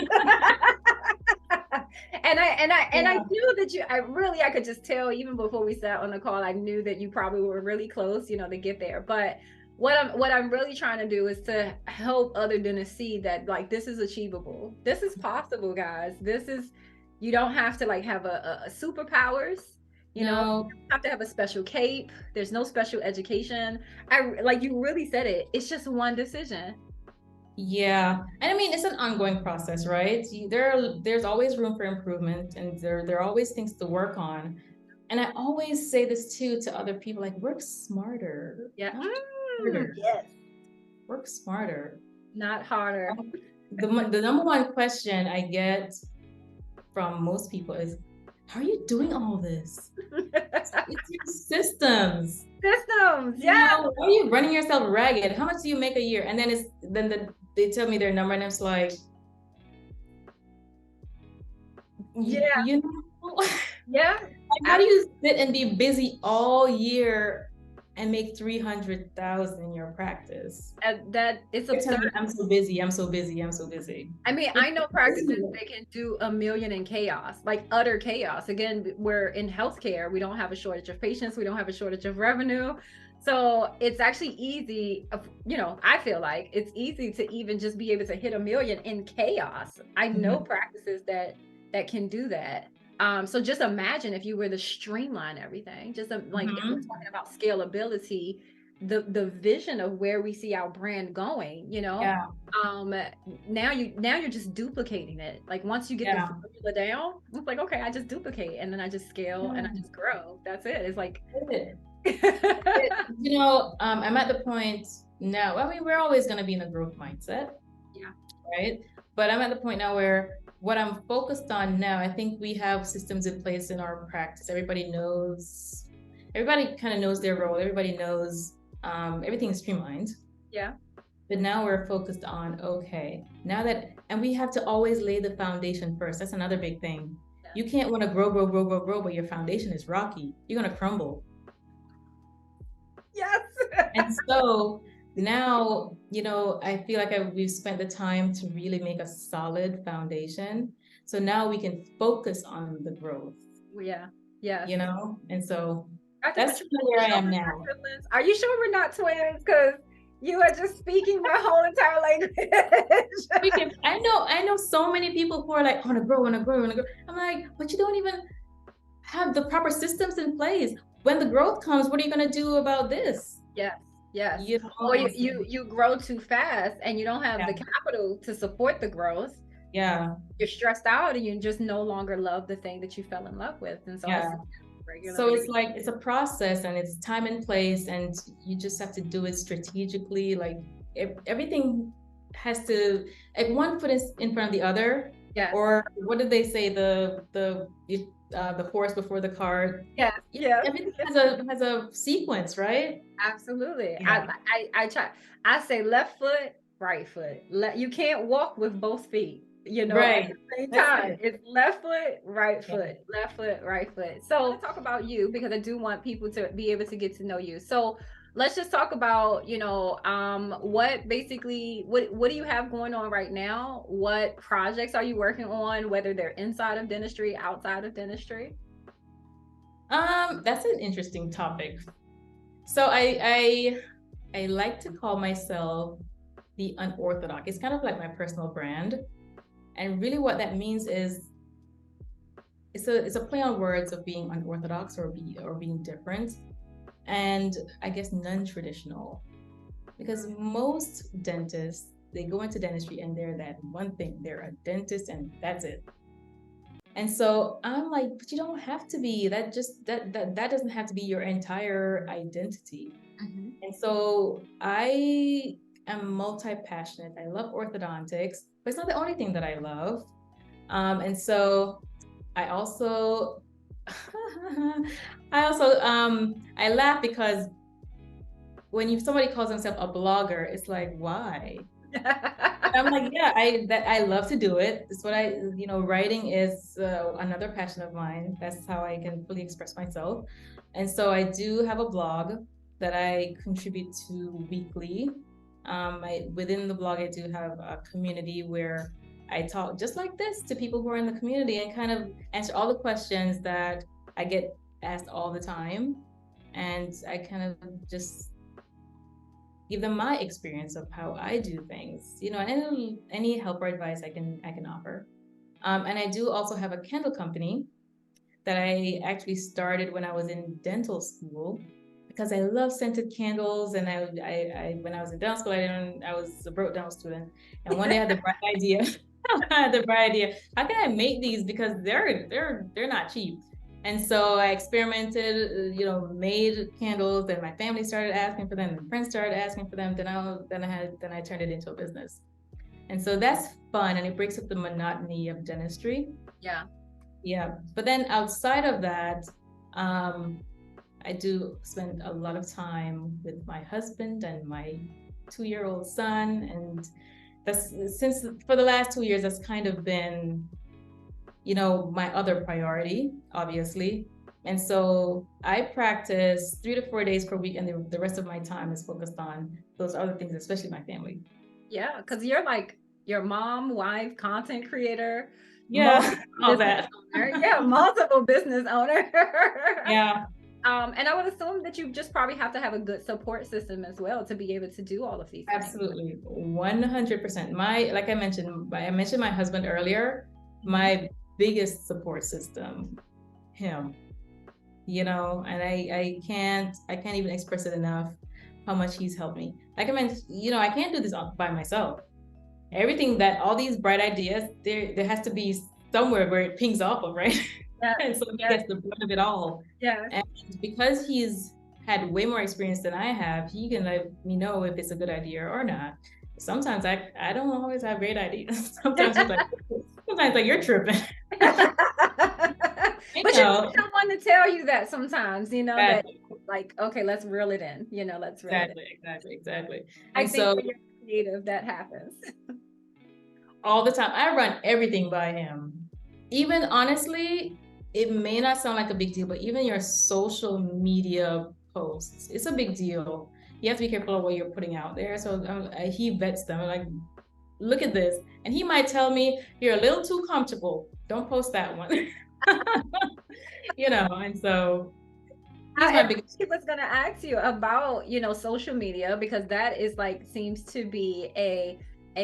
And I knew that I could just tell even before we sat on the call, I knew that you probably were really close, you know, to get there. But what I'm really trying to do is to help other dentists see that like this is achievable. This is possible, guys. You don't have to like have a superpowers. You know, you don't have to have a special cape. There's no special education. Like you really said it. It's just one decision. Yeah, and I mean it's an ongoing process, right? There's always room for improvement, and there are always things to work on. And I always say this too to other people, like work smarter. Yeah. Yes. Work smarter, not harder. The number one question I get from most people is, how are you doing all this? It's your systems. Yeah. You know, why are you running yourself ragged? How much do you make a year? And then they tell me their number and it's like, yeah, you know, yeah. Like, how do you sit and be busy all year and make 300,000 in your practice? That it's absurd. I'm so busy. I'm so busy. I'm so busy. I mean, I know practices that can do $1 million in chaos, like utter chaos. Again, we're in healthcare. We don't have a shortage of patients. We don't have a shortage of revenue. So it's actually easy, you know, I feel like it's easy to even just be able to hit $1 million in chaos. I know practices that can do that. So just imagine if you were to streamline everything, just like if we're talking about scalability, the vision of where we see our brand going, you know. Now you're just duplicating it. Like once you get the formula down, it's like, okay, I just duplicate and then I just scale and I just grow. That's it. It's like you know, I'm at the point now, I mean, we're always going to be in a growth mindset, right? But I'm at the point now where what I'm focused on now, I think we have systems in place in our practice. Everybody kind of knows their role. Everybody knows everything is streamlined. But now we're focused on, okay, now that, and we have to always lay the foundation first. That's another big thing. You can't want to grow, but your foundation is rocky. You're going to crumble. And so now, you know, I feel like we've spent the time to really make a solid foundation. So now we can focus on the growth. You know, and so that's where I am now. Are you sure we're not twins? Because you are just speaking my whole entire language. I know so many people who are like, I want to grow. I'm like, but you don't even have the proper systems in place. When the growth comes, what are you going to do about this? Yes. You know, or you grow too fast and you don't have the capital to support the growth. You're stressed out and you just no longer love the thing that you fell in love with. And so so it's like, it's a process and it's time and place and you just have to do it strategically. Like everything has to, like one foot is in front of the other. Or what did they say? The horse before the cart. Everything has a sequence, right? Absolutely. I try. I say left foot, right foot. You can't walk with both feet. You know, at the same time, it's left foot, right foot, left foot, right foot. So let's talk about you because I do want people to be able to get to know you. So let's just talk about, you know, what do you have going on right now? What projects are you working on, whether they're inside of dentistry, outside of dentistry? That's an interesting topic. So I like to call myself the unorthodox. It's kind of like my personal brand. And really what that means is it's a play on words of being unorthodox or being different, and I guess non-traditional, because most dentists, they go into dentistry and they're that one thing, they're a dentist and that's it. And so I'm like, but you don't have to be that. Just that doesn't have to be your entire identity. Mm-hmm. And so I am multi-passionate. I love orthodontics, but it's not the only thing that I love. And so I also I laugh because when somebody calls themselves a blogger, it's like, why? I'm like, yeah, I love to do it. It's what writing is another passion of mine. That's how I can fully express myself. And so I do have a blog that I contribute to weekly. Within the blog, I do have a community where I talk just like this to people who are in the community and kind of answer all the questions that I get asked all the time. And I kind of just give them my experience of how I do things, and any help or advice I can offer. And I do also have a candle company that I actually started when I was in dental school because I love scented candles. And I when I was in dental school, I was a broke dental student, and one day I had the bright idea. I had the bright idea. How can I make these, because they're not cheap. And so I experimented, made candles. Then my family started asking for them, and friends started asking for them. Then I turned it into a business. And so that's fun, and it breaks up the monotony of dentistry. Yeah. Yeah. But then outside of that, I do spend a lot of time with my husband and my 2-year-old son. And for the last 2 years, that's kind of been my other priority, obviously. And so I practice 3 to 4 days per week, and the rest of my time is focused on those other things, especially my family. Yeah, because you're like your mom, wife, content creator. Yeah, all that. Yeah, multiple business owner. Yeah. And I would assume that you just probably have to have a good support system as well to be able to do all of these things. Absolutely, 100%. Like I mentioned my husband earlier. My biggest support system, him, and I can't even express it enough how much he's helped me. Like I mentioned, I can't do this by myself. All these bright ideas, there has to be somewhere where it pings off of, right? Yeah. And so he gets the brunt of it all. Yeah. And because he's had way more experience than I have, he can let me know if it's a good idea or not. Sometimes I don't always have great ideas. Sometimes like you're tripping. But you need someone to tell you that sometimes, exactly. That like, okay, let's reel it in, let's reel it in. Exactly. I think when you're creative, that happens. All the time. I run everything by him. Even honestly, it may not sound like a big deal, but even your social media posts, it's a big deal. You have to be careful of what you're putting out there. So he vets them. I'm like, look at this. And he might tell me, you're a little too comfortable. Don't post that one. And so I was going to ask you about, social media, because that is seems to be a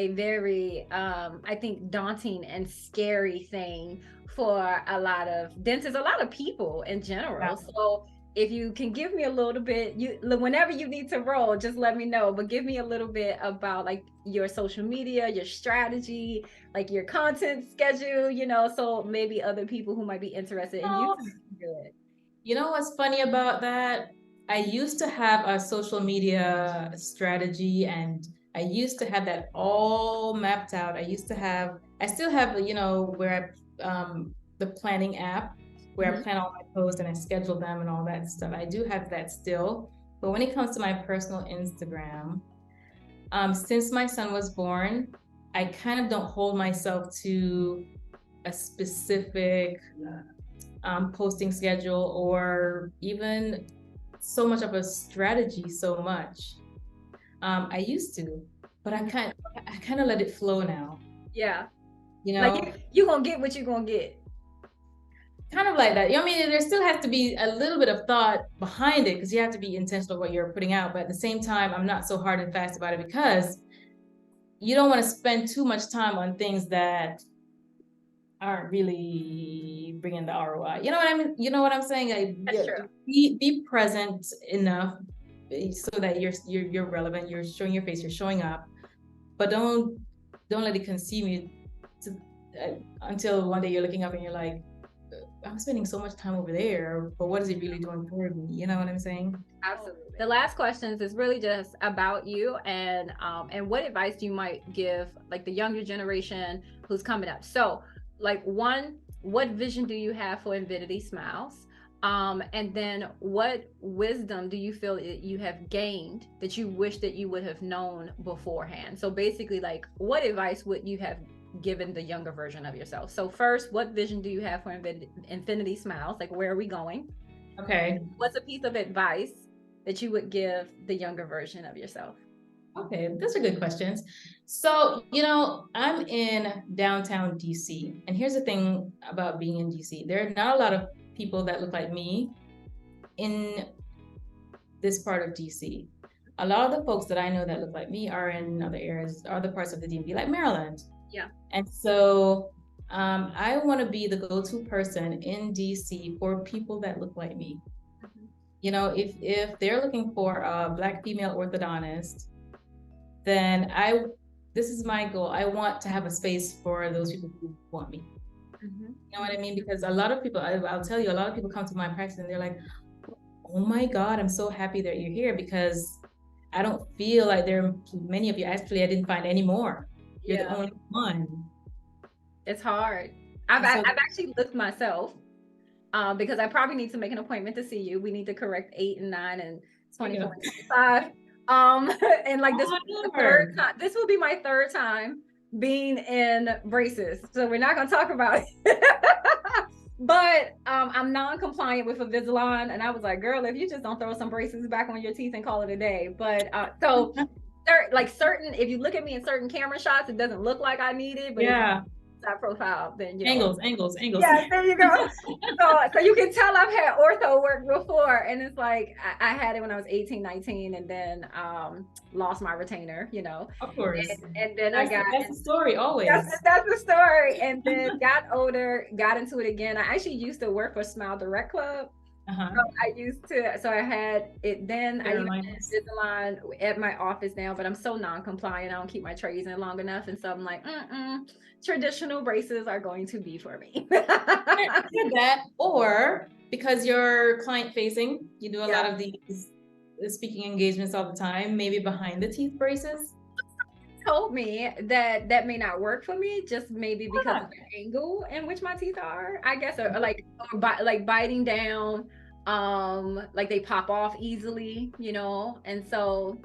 very, I think, daunting and scary thing for a lot of dentists, a lot of people in general. Yeah. So if you can give me a little bit, whenever you need to roll, just let me know. But give me a little bit about your social media, your strategy, your content schedule, so maybe other people who might be interested in you can do it. You know what's funny about that? I used to have a social media strategy, and I used to have that all mapped out. I still have, where the planning app where I plan all my posts and I schedule them and all that stuff. I do have that still. But when it comes to my personal Instagram, since my son was born, I kind of don't hold myself to a specific posting schedule or even so much of a strategy so much. I used to, but I kind of let it flow now. Yeah. You're going to get what you're going to get. Kind of like that. I mean, there still has to be a little bit of thought behind it, because you have to be intentional what you're putting out. But at the same time, I'm not so hard and fast about it, because you don't want to spend too much time on things that aren't really bring in the ROI. You know what I mean? You know what I'm saying? Like, That's true. Be present enough so that you're relevant. You're showing your face. You're showing up, but don't let it consume you until one day you're looking up and you're like, I'm spending so much time over there, but what is it really doing for me? You know what I'm saying? Absolutely. The last questions is really just about you and what advice you might give like the younger generation who's coming up. So like one, what vision do you have for Infinity Smiles? And then what wisdom do you feel that you have gained that you wish that you would have known beforehand? So basically like what advice would you have given the younger version of yourself? So first, what vision do you have for Infinity Smiles? Like where are we going? Okay. What's a piece of advice that you would give the younger version of yourself? Okay, those are good questions. So, I'm in downtown DC. And here's the thing about being in DC. There are not a lot of people that look like me in this part of DC. A lot of the folks that I know that look like me are in other areas, other parts of the DMV, like Maryland. Yeah. And so I want to be the go-to person in DC for people that look like me. If they're looking for a Black female orthodontist, then this is my goal. I want to have a space for those people who want me. You know what I mean? Because a lot of people, I'll tell you, a lot of people come to my practice and they're like, oh my God, I'm so happy that you're here, because I don't feel like there are many of you. Actually, I didn't find any more. You're the only one. It's hard. I've actually looked myself because I probably need to make an appointment to see you. We need to correct 8 and 9 and 24 and 25. And like this will be my third time being in braces. So we're not gonna talk about it. But I'm non-compliant with Invisalign, and I was like, girl, if you just don't throw some braces back on your teeth and call it a day. But so if you look at me in certain camera shots, it doesn't look like I need it, but that profile, then angles. Yeah, there you go. so you can tell I've had ortho work before, and it's like I had it when I was 18, 19, and then lost my retainer, Of course. And then that's the story always. That's the story. And then got older, got into it again. I actually used to work for Smile Direct Club. So I had it then. I use Invisalign at my office now, but I'm so non-compliant. I don't keep my trays in long enough, and so I'm like, traditional braces are going to be for me. That, or because you're client facing, you do a lot of these speaking engagements all the time, maybe behind the teeth braces. Told me that may not work for me, just maybe because of the angle in which my teeth are, I guess, or like biting down, like they pop off easily, and so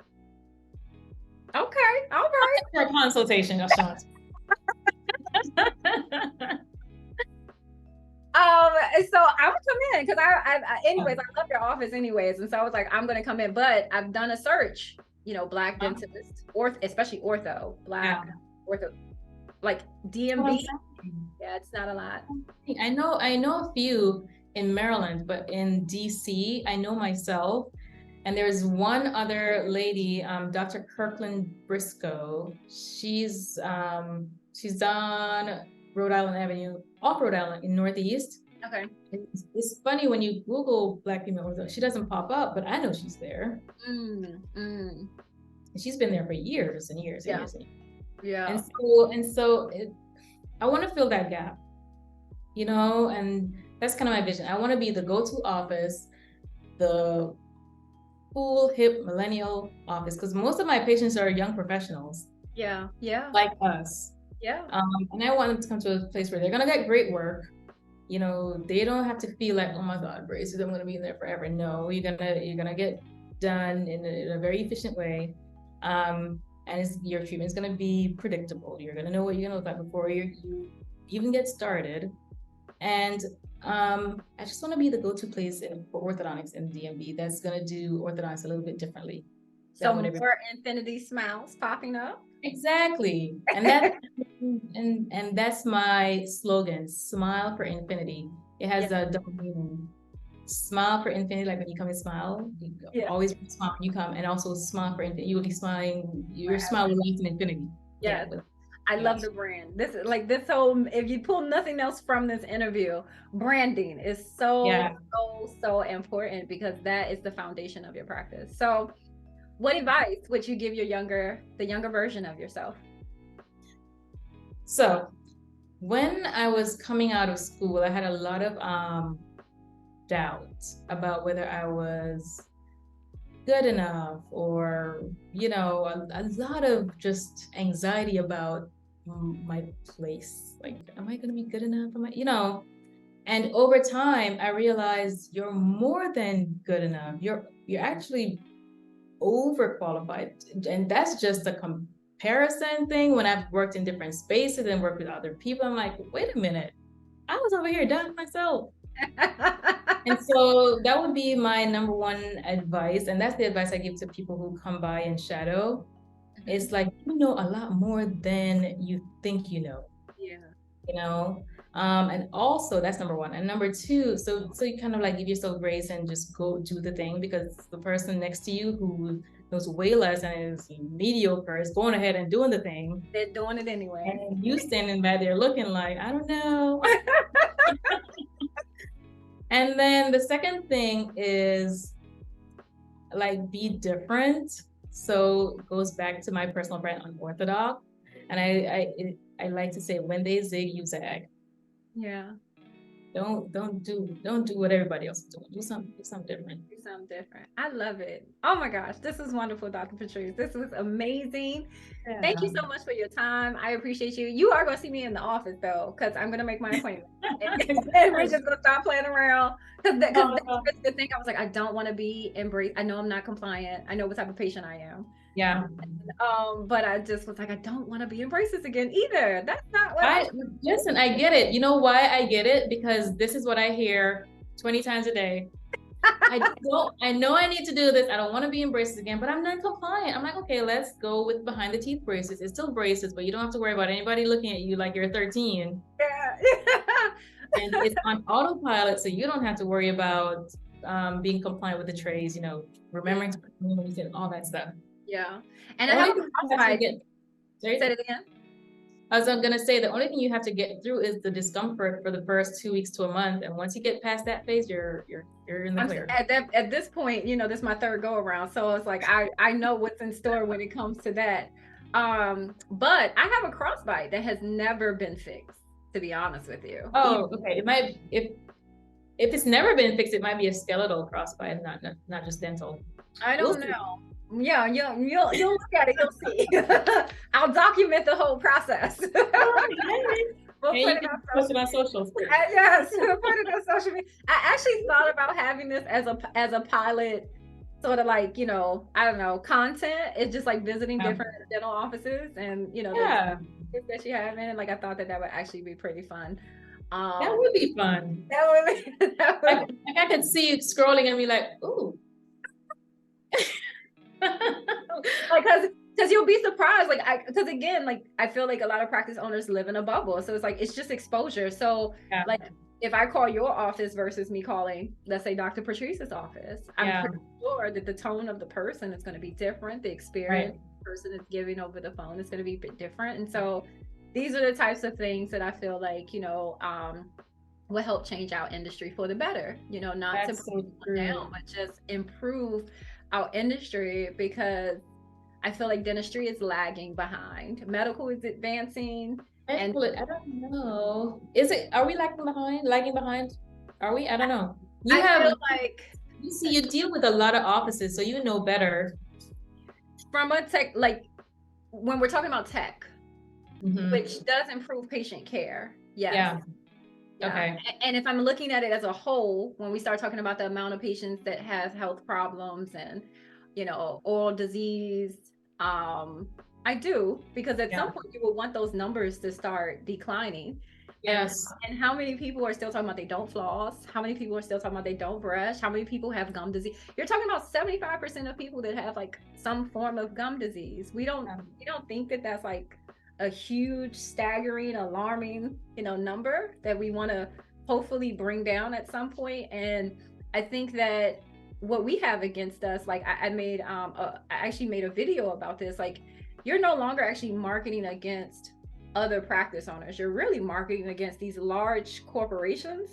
okay, all right. For a consultation, Ashaunte. So I would come in because anyways, I love your office anyways, and so I was like, I'm gonna come in, but I've done a search, Black dentist, especially ortho, Black ortho, like DMV. Yeah, it's not a lot. I know a few in Maryland, but in DC, I know myself. And there's one other lady, Dr. Kirkland Briscoe. She's on Rhode Island Avenue, off Rhode Island in Northeast. Okay. It's funny when you Google Black female ortho, she doesn't pop up, but I know she's there. And she's been there for years and years and years. Yeah. And so I want to fill that gap, and that's kind of my vision. I want to be the go-to office, the cool, hip, millennial office, because most of my patients are young professionals. Yeah. Like us. Yeah. And I want them to come to a place where they're gonna get great work. They don't have to feel like, oh my God, braces, I'm gonna be in there forever. No, you're gonna get done in a very efficient way. And your treatment's gonna be predictable. You're gonna know what you're gonna look like before you even get started. And I just want to be the go-to place for orthodontics in DMV that's gonna do orthodontics a little bit differently. So more Infinity Smiles popping up. Exactly. And that and that's my slogan, Smile for Infinity. It has a double meaning. Smile for infinity, like when you come and smile, you always smile when you come, and also smile for infinity. You will be smiling, your smile will last in infinity. Yeah. I love the brand. This is like this whole, if you pull nothing else from this interview, branding is so, so important because that is the foundation of your practice. So what advice would you give the younger version of yourself? So when I was coming out of school, I had a lot of doubt about whether I was good enough, or a lot of just anxiety about my place. Like, am I going to be good enough? And over time I realized you're more than good enough. You're actually overqualified, and that's just a comparison thing. When I've worked in different spaces and worked with other people, I'm like, wait a minute, I was over here doubting myself. And so that would be my number one advice. And that's the advice I give to people who come by and shadow. It's like, you know a lot more than you think you know. Yeah. And also that's number one. And number two, so you kind of like give yourself grace and just go do the thing, because the person next to you who knows way less and is mediocre is going ahead and doing the thing. They're doing it anyway. And you standing back there looking like, I don't know. And then the second thing is like, be different. So it goes back to my personal brand, unorthodox. And I like to say, when they zig, you zag. Yeah. Don't do what everybody else is doing. Do something different. Do something different. I love it. Oh my gosh, this is wonderful, Dr. Patrice. This was amazing. Yeah. Thank you so much for your time. I appreciate you. You are going to see me in the office though, because I'm going to make my appointment. And we're just going to stop playing around. Because that's the thing. I was like, I don't want to be embraced. I know I'm not compliant. I know what type of patient I am. Yeah. But I just was like, I don't want to be in braces again either. That's not what listen, I get it. You know why I get it? Because this is what I hear 20 times a day. I know I need to do this. I don't want to be in braces again, but I'm not compliant. I'm like, okay, let's go with behind the teeth braces. It's still braces, but you don't have to worry about anybody looking at you like you're 13. Yeah. And it's on autopilot, so you don't have to worry about being compliant with the trays, remembering to put and all that stuff. Yeah. And I have a say it again. I was going to say, the only thing you have to get through is the discomfort for the first 2 weeks to a month, and once you get past that phase, you're in the clear. At this point, this is my third go around, so it's like I know what's in store when it comes to that. But I have a crossbite that has never been fixed, to be honest with you. Oh, okay. It might, if it's never been fixed, it might be a skeletal crossbite, not just dental. I don't know. Yeah, you'll look at it, you'll see. I'll document the whole process. We'll put it on socials. Yes, we'll put it on social media. I actually thought about having this as a pilot, sort of like, I don't know, content. It's just like visiting different dental offices and that you have in. Like, I thought that would actually be pretty fun. That would be fun. I could see you scrolling and be like, ooh. Because you'll be surprised, because again, I feel like a lot of practice owners live in a bubble, so it's like it's just exposure. So like, if I call your office versus me calling, let's say, Dr. Patrice's office, I'm pretty sure that the tone of the person is going to be different. The experience the person is giving over the phone is going to be a bit different. And so these are the types of things that I feel like will help change our industry for the better. Not to put it down, but just improve our industry, because I feel like dentistry is lagging behind. Medical is advancing. And I don't know. Are we lagging behind? Are we? I don't know. You deal with a lot of offices, so you know better. From a tech, when we're talking about tech, which does improve patient care. Yes. Yeah. Okay. And if I'm looking at it as a whole, when we start talking about the amount of patients that have health problems and, oral disease, I do, because at some point you will want those numbers to start declining. Yes. And how many people are still talking about they don't floss? How many people are still talking about they don't brush? How many people have gum disease? You're talking about 75% of people that have some form of gum disease. We don't think that that's a huge, staggering, alarming, number that we want to hopefully bring down at some point. And I think that what we have against us, I actually made a video about this. You're no longer actually marketing against other practice owners. You're really marketing against these large corporations,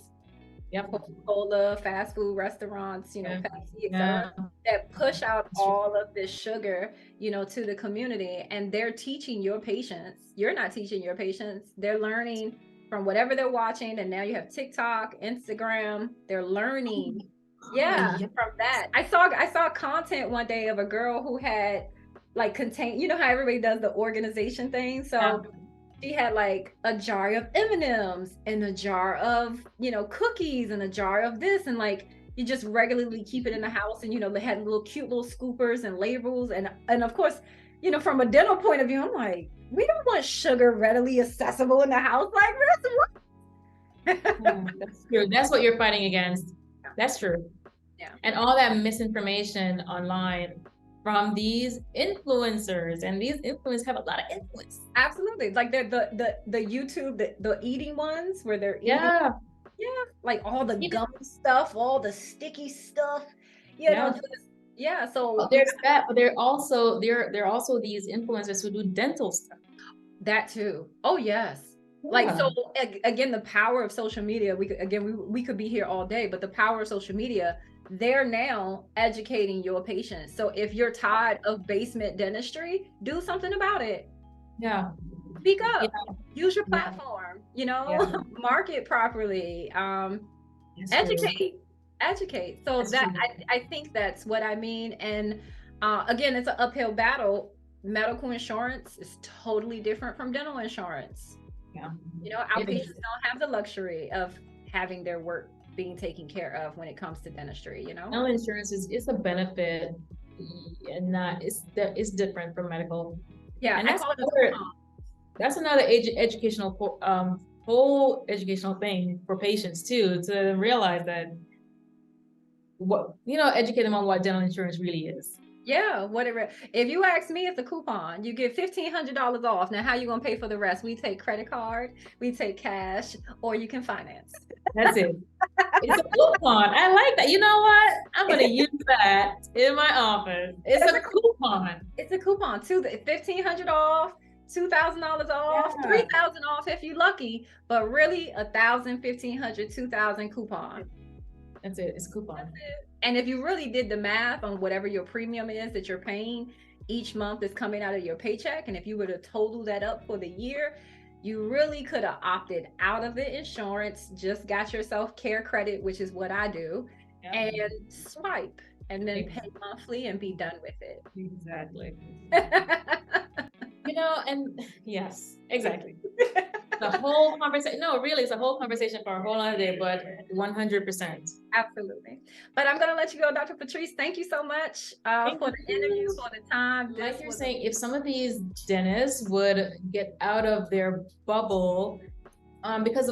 Coca-Cola, fast food restaurants, Pepsi, etc., that push out all of this sugar, to the community, and they're teaching your patients. You're not teaching your patients. They're learning from whatever they're watching, and now you have TikTok, Instagram. They're learning, from that. I saw content one day of a girl who had like contain. How everybody does the organization thing, so. She had like a jar of M&Ms and a jar of, cookies and a jar of this. And like, you just regularly keep it in the house. And, they had cute little scoopers and labels. And of course, from a dental point of view, I'm like, we don't want sugar readily accessible in the house like this. That's true. That's what you're fighting against. That's true. Yeah. And all that misinformation online from these influencers, and these influencers have a lot of influence. Absolutely. Like the YouTube, the eating ones where they're eating. Like all the gummy stuff, all the sticky stuff, so there's that, but there are also these influencers who do dental stuff. That too. Oh yes. Like, so again, the power of social media, we could be here all day, but the power of social media, they're now educating your patients. So if you're tired of basement dentistry, do something about it. Speak up. Use your platform, market properly, educate. So I think that's what I mean. And again, it's an uphill battle. Medical insurance is totally different from dental insurance. Our patients don't have the luxury of having their work being taken care of when it comes to dentistry. Dental insurance is a benefit, and it's different from medical. And that's another educational whole educational thing for patients too, to realize that educate them on what dental insurance really is. Yeah, whatever. If you ask me, it's a coupon. You get $1,500 off. Now, how you gonna pay for the rest? We take credit card, we take cash, or you can finance. That's it. It's a coupon. I like that. You know what? I'm gonna use that in my office. It's a coupon. It's a coupon too. $1,500 off, $2,000 off, $3,000 off if you're lucky. But really, $1,000, $1,500, $2,000 coupon. That's it. It's a coupon. That's it. And if you really did the math on whatever your premium is that you're paying each month is coming out of your paycheck, and if you were to total that up for the year, you really could have opted out of the insurance, just got yourself care credit, which is what I do, and swipe, and then pay monthly and be done with it. Exactly. And yes, exactly. The whole conversation. No, really, it's a whole conversation for a whole other day, but 100%. Absolutely. But I'm going to let you go, Dr. Patrice. Thank you so much for the interview, for the time. Like you're saying, if some of these dentists would get out of their bubble, because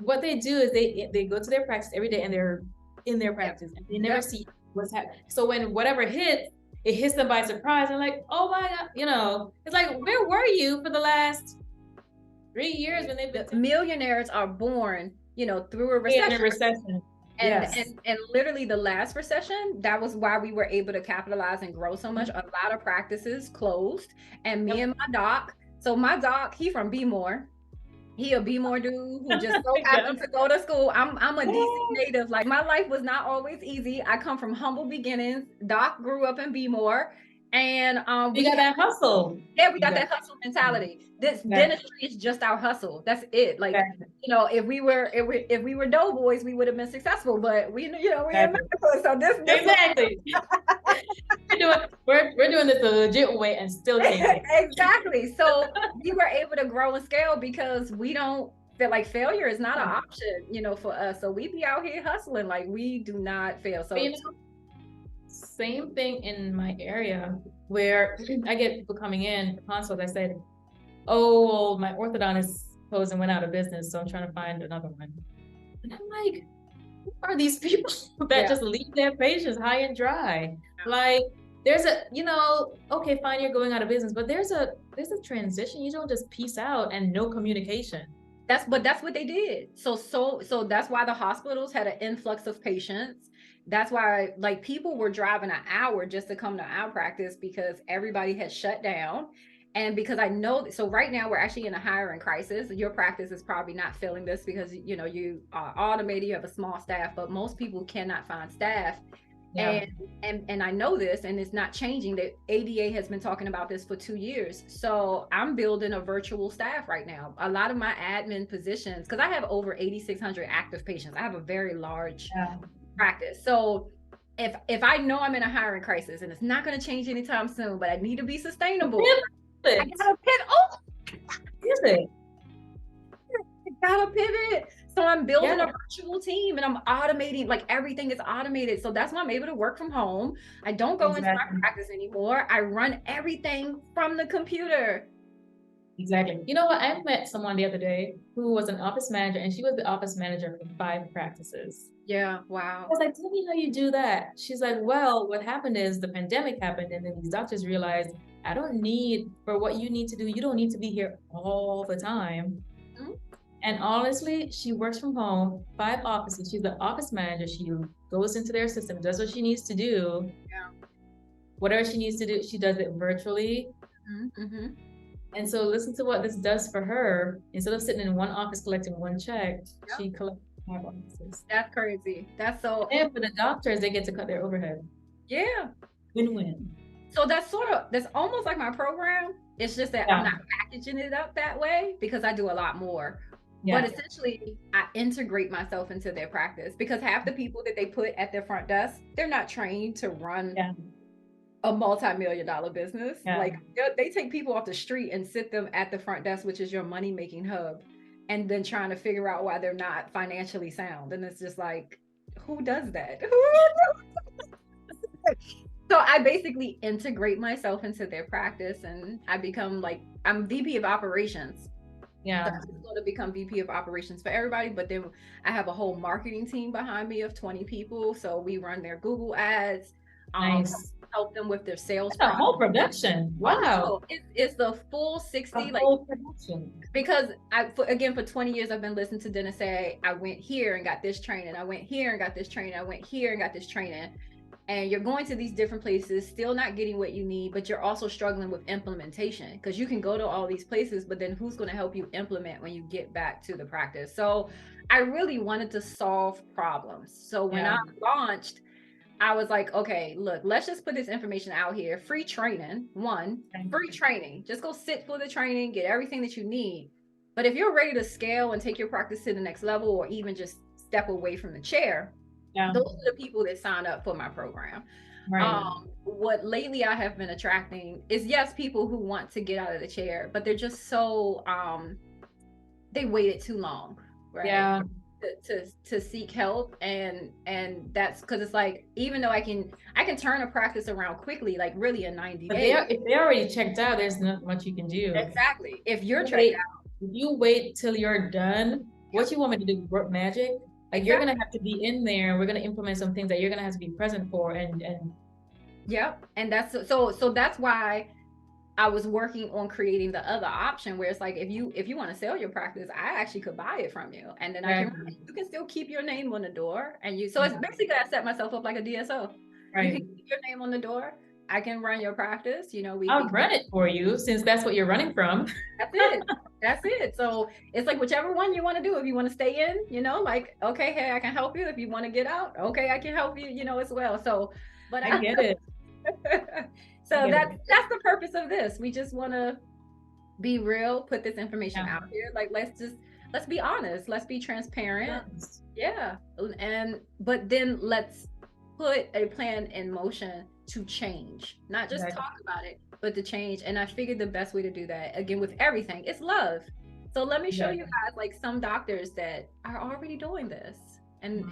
what they do is they go to their practice every day, and they're in their practice, and they never see what's happening. So when whatever hits, it hits them by surprise. And like, oh my God, it's like, where were you for the last 3 years when they've been? Millionaires are born, through a recession. In a recession. And literally the last recession, that was why we were able to capitalize and grow so much. A lot of practices closed, and me and my doc. So my doc, he from B-More. He a B-More dude who just so happened to go to school. I'm a DC native. Like, my life was not always easy. I come from humble beginnings. Doc grew up in B-More. And we got that hustle. Yeah, we got that hustle mentality. This dentistry is just our hustle. That's it. Like, if we were doughboys, we would have been successful. But we're in medical, so this exactly. we're doing this the legit way and still can't. Exactly. So we were able to grow and scale because we don't feel like failure is not an option, for us. So we be out here hustling, like we do not fail. So. Same thing in my area where I get people coming in consult. I said, oh, my orthodontist closed and went out of business, so I'm trying to find another one. And I'm like, who are these people that just leave their patients high and dry? Like, there's a, okay, fine, you're going out of business, but there's a transition. You don't just peace out and no communication. That's what they did. So that's why the hospitals had an influx of patients. That's why, like, people were driving an hour just to come to our practice because everybody had shut down. And because I know, so right now we're actually in a hiring crisis. Your practice is probably not feeling this because, you know, you are automated, you have a small staff, but most people cannot find staff. Yeah. And I know this, and it's not changing. The ADA has been talking about this for 2 years. So I'm building a virtual staff right now. A lot of my admin positions, because I have over 8,600 active patients. I have a very large practice. So if I know I'm in a hiring crisis and it's not going to change anytime soon, but I need to be sustainable, I gotta pivot. Oh, pivot. I gotta pivot. So I'm building a virtual team and I'm automating, like everything is automated. So that's why I'm able to work from home. I don't go into my practice anymore. I run everything from the computer. Exactly. You know what? I met someone the other day who was an office manager, and she was the office manager for 5 practices. Yeah, wow. I was like, tell me how you do that. She's like, well, what happened is the pandemic happened, and then these doctors realized, I don't need, for what you need to do, you don't need to be here all the time. Mm-hmm. And honestly, she works from home, 5 offices. She's the office manager. She goes into their system, does what she needs to do. Yeah. Whatever she needs to do, she does it virtually. Mm-hmm. And so listen to what this does for her. Instead of sitting in one office collecting one check, she collects 5 offices. That's crazy. That's so. And for the doctors, they get to cut their overhead. Yeah. Win-win. So that's almost like my program. It's just that I'm not packaging it up that way because I do a lot more. Yeah. But essentially, I integrate myself into their practice because half the people that they put at their front desk, they're not trained to run a multi-million-dollar business. Yeah. Like they take people off the street and sit them at the front desk, which is your money-making hub, and then trying to figure out why they're not financially sound. And it's just like, who does that? So I basically integrate myself into their practice, and I become like, I'm VP of operations. Yeah. So I'm going to become VP of operations for everybody. But then I have a whole marketing team behind me of 20 people. So we run their Google ads. Nice. Help them with their sales. That's a whole production. Wow. It's the full 60. Whole production. Because for 20 years, I've been listening to dentists say, I went here and got this training. I went here and got this training. I went here and got this training. And you're going to these different places, still not getting what you need, but you're also struggling with implementation because you can go to all these places, but then who's going to help you implement when you get back to the practice? So I really wanted to solve problems. So when I launched, I was like, okay, look, let's just put this information out here. Free training, free training. Just go sit for the training, get everything that you need. But if you're ready to scale and take your practice to the next level, or even just step away from the chair, those are the people that sign up for my program. Right. What lately I have been attracting is, yes, people who want to get out of the chair, but they're just so, they waited too long, right? Yeah. To seek help. And that's because it's like, even though I can turn a practice around quickly, like really in 90 days. If they're already checked out, there's not much you can do. Exactly. If you're checked out. If you wait till you're done, what you want me to do, work magic? Like you're going to have to be in there, and we're going to implement some things that you're going to have to be present for. And yep. And that's so that's why I was working on creating the other option where it's like, if you want to sell your practice, I actually could buy it from you. And then you can still keep your name on the door. And it's basically, I set myself up like a DSO. Right. You can keep your name on the door. I can run your practice. I'll run it for you since that's what you're running from. That's it. So it's like whichever one you want to do. If you want to stay in, like, okay, hey, I can help you. If you want to get out, okay, I can help you, as well. So, but I get it. So that's the purpose of this. We just want to be real, put this information out here. Like, let's be honest. Let's be transparent. Yeah. But then let's put a plan in motion to change, not just talk about it, but to change. And I figured the best way to do that, again, with everything, is love. So let me show you guys like some doctors that are already doing this, and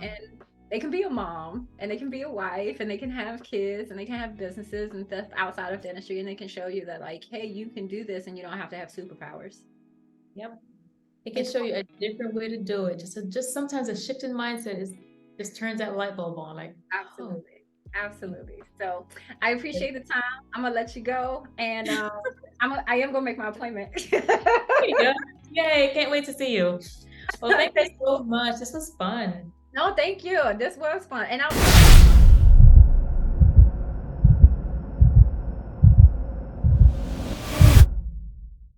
they can be a mom, and they can be a wife, and they can have kids, and they can have businesses and stuff outside of dentistry, and they can show you that, like, hey, you can do this, and you don't have to have superpowers. Yep. It can show you a different way to do it. Just sometimes a shift in mindset just turns that light bulb on. Like, absolutely. Absolutely. So I appreciate the time. I'm gonna let you go, and I am gonna make my appointment. There you go. Yay! Can't wait to see you. Well, thank you so much. This was fun. No, thank you. This was fun, and I'll.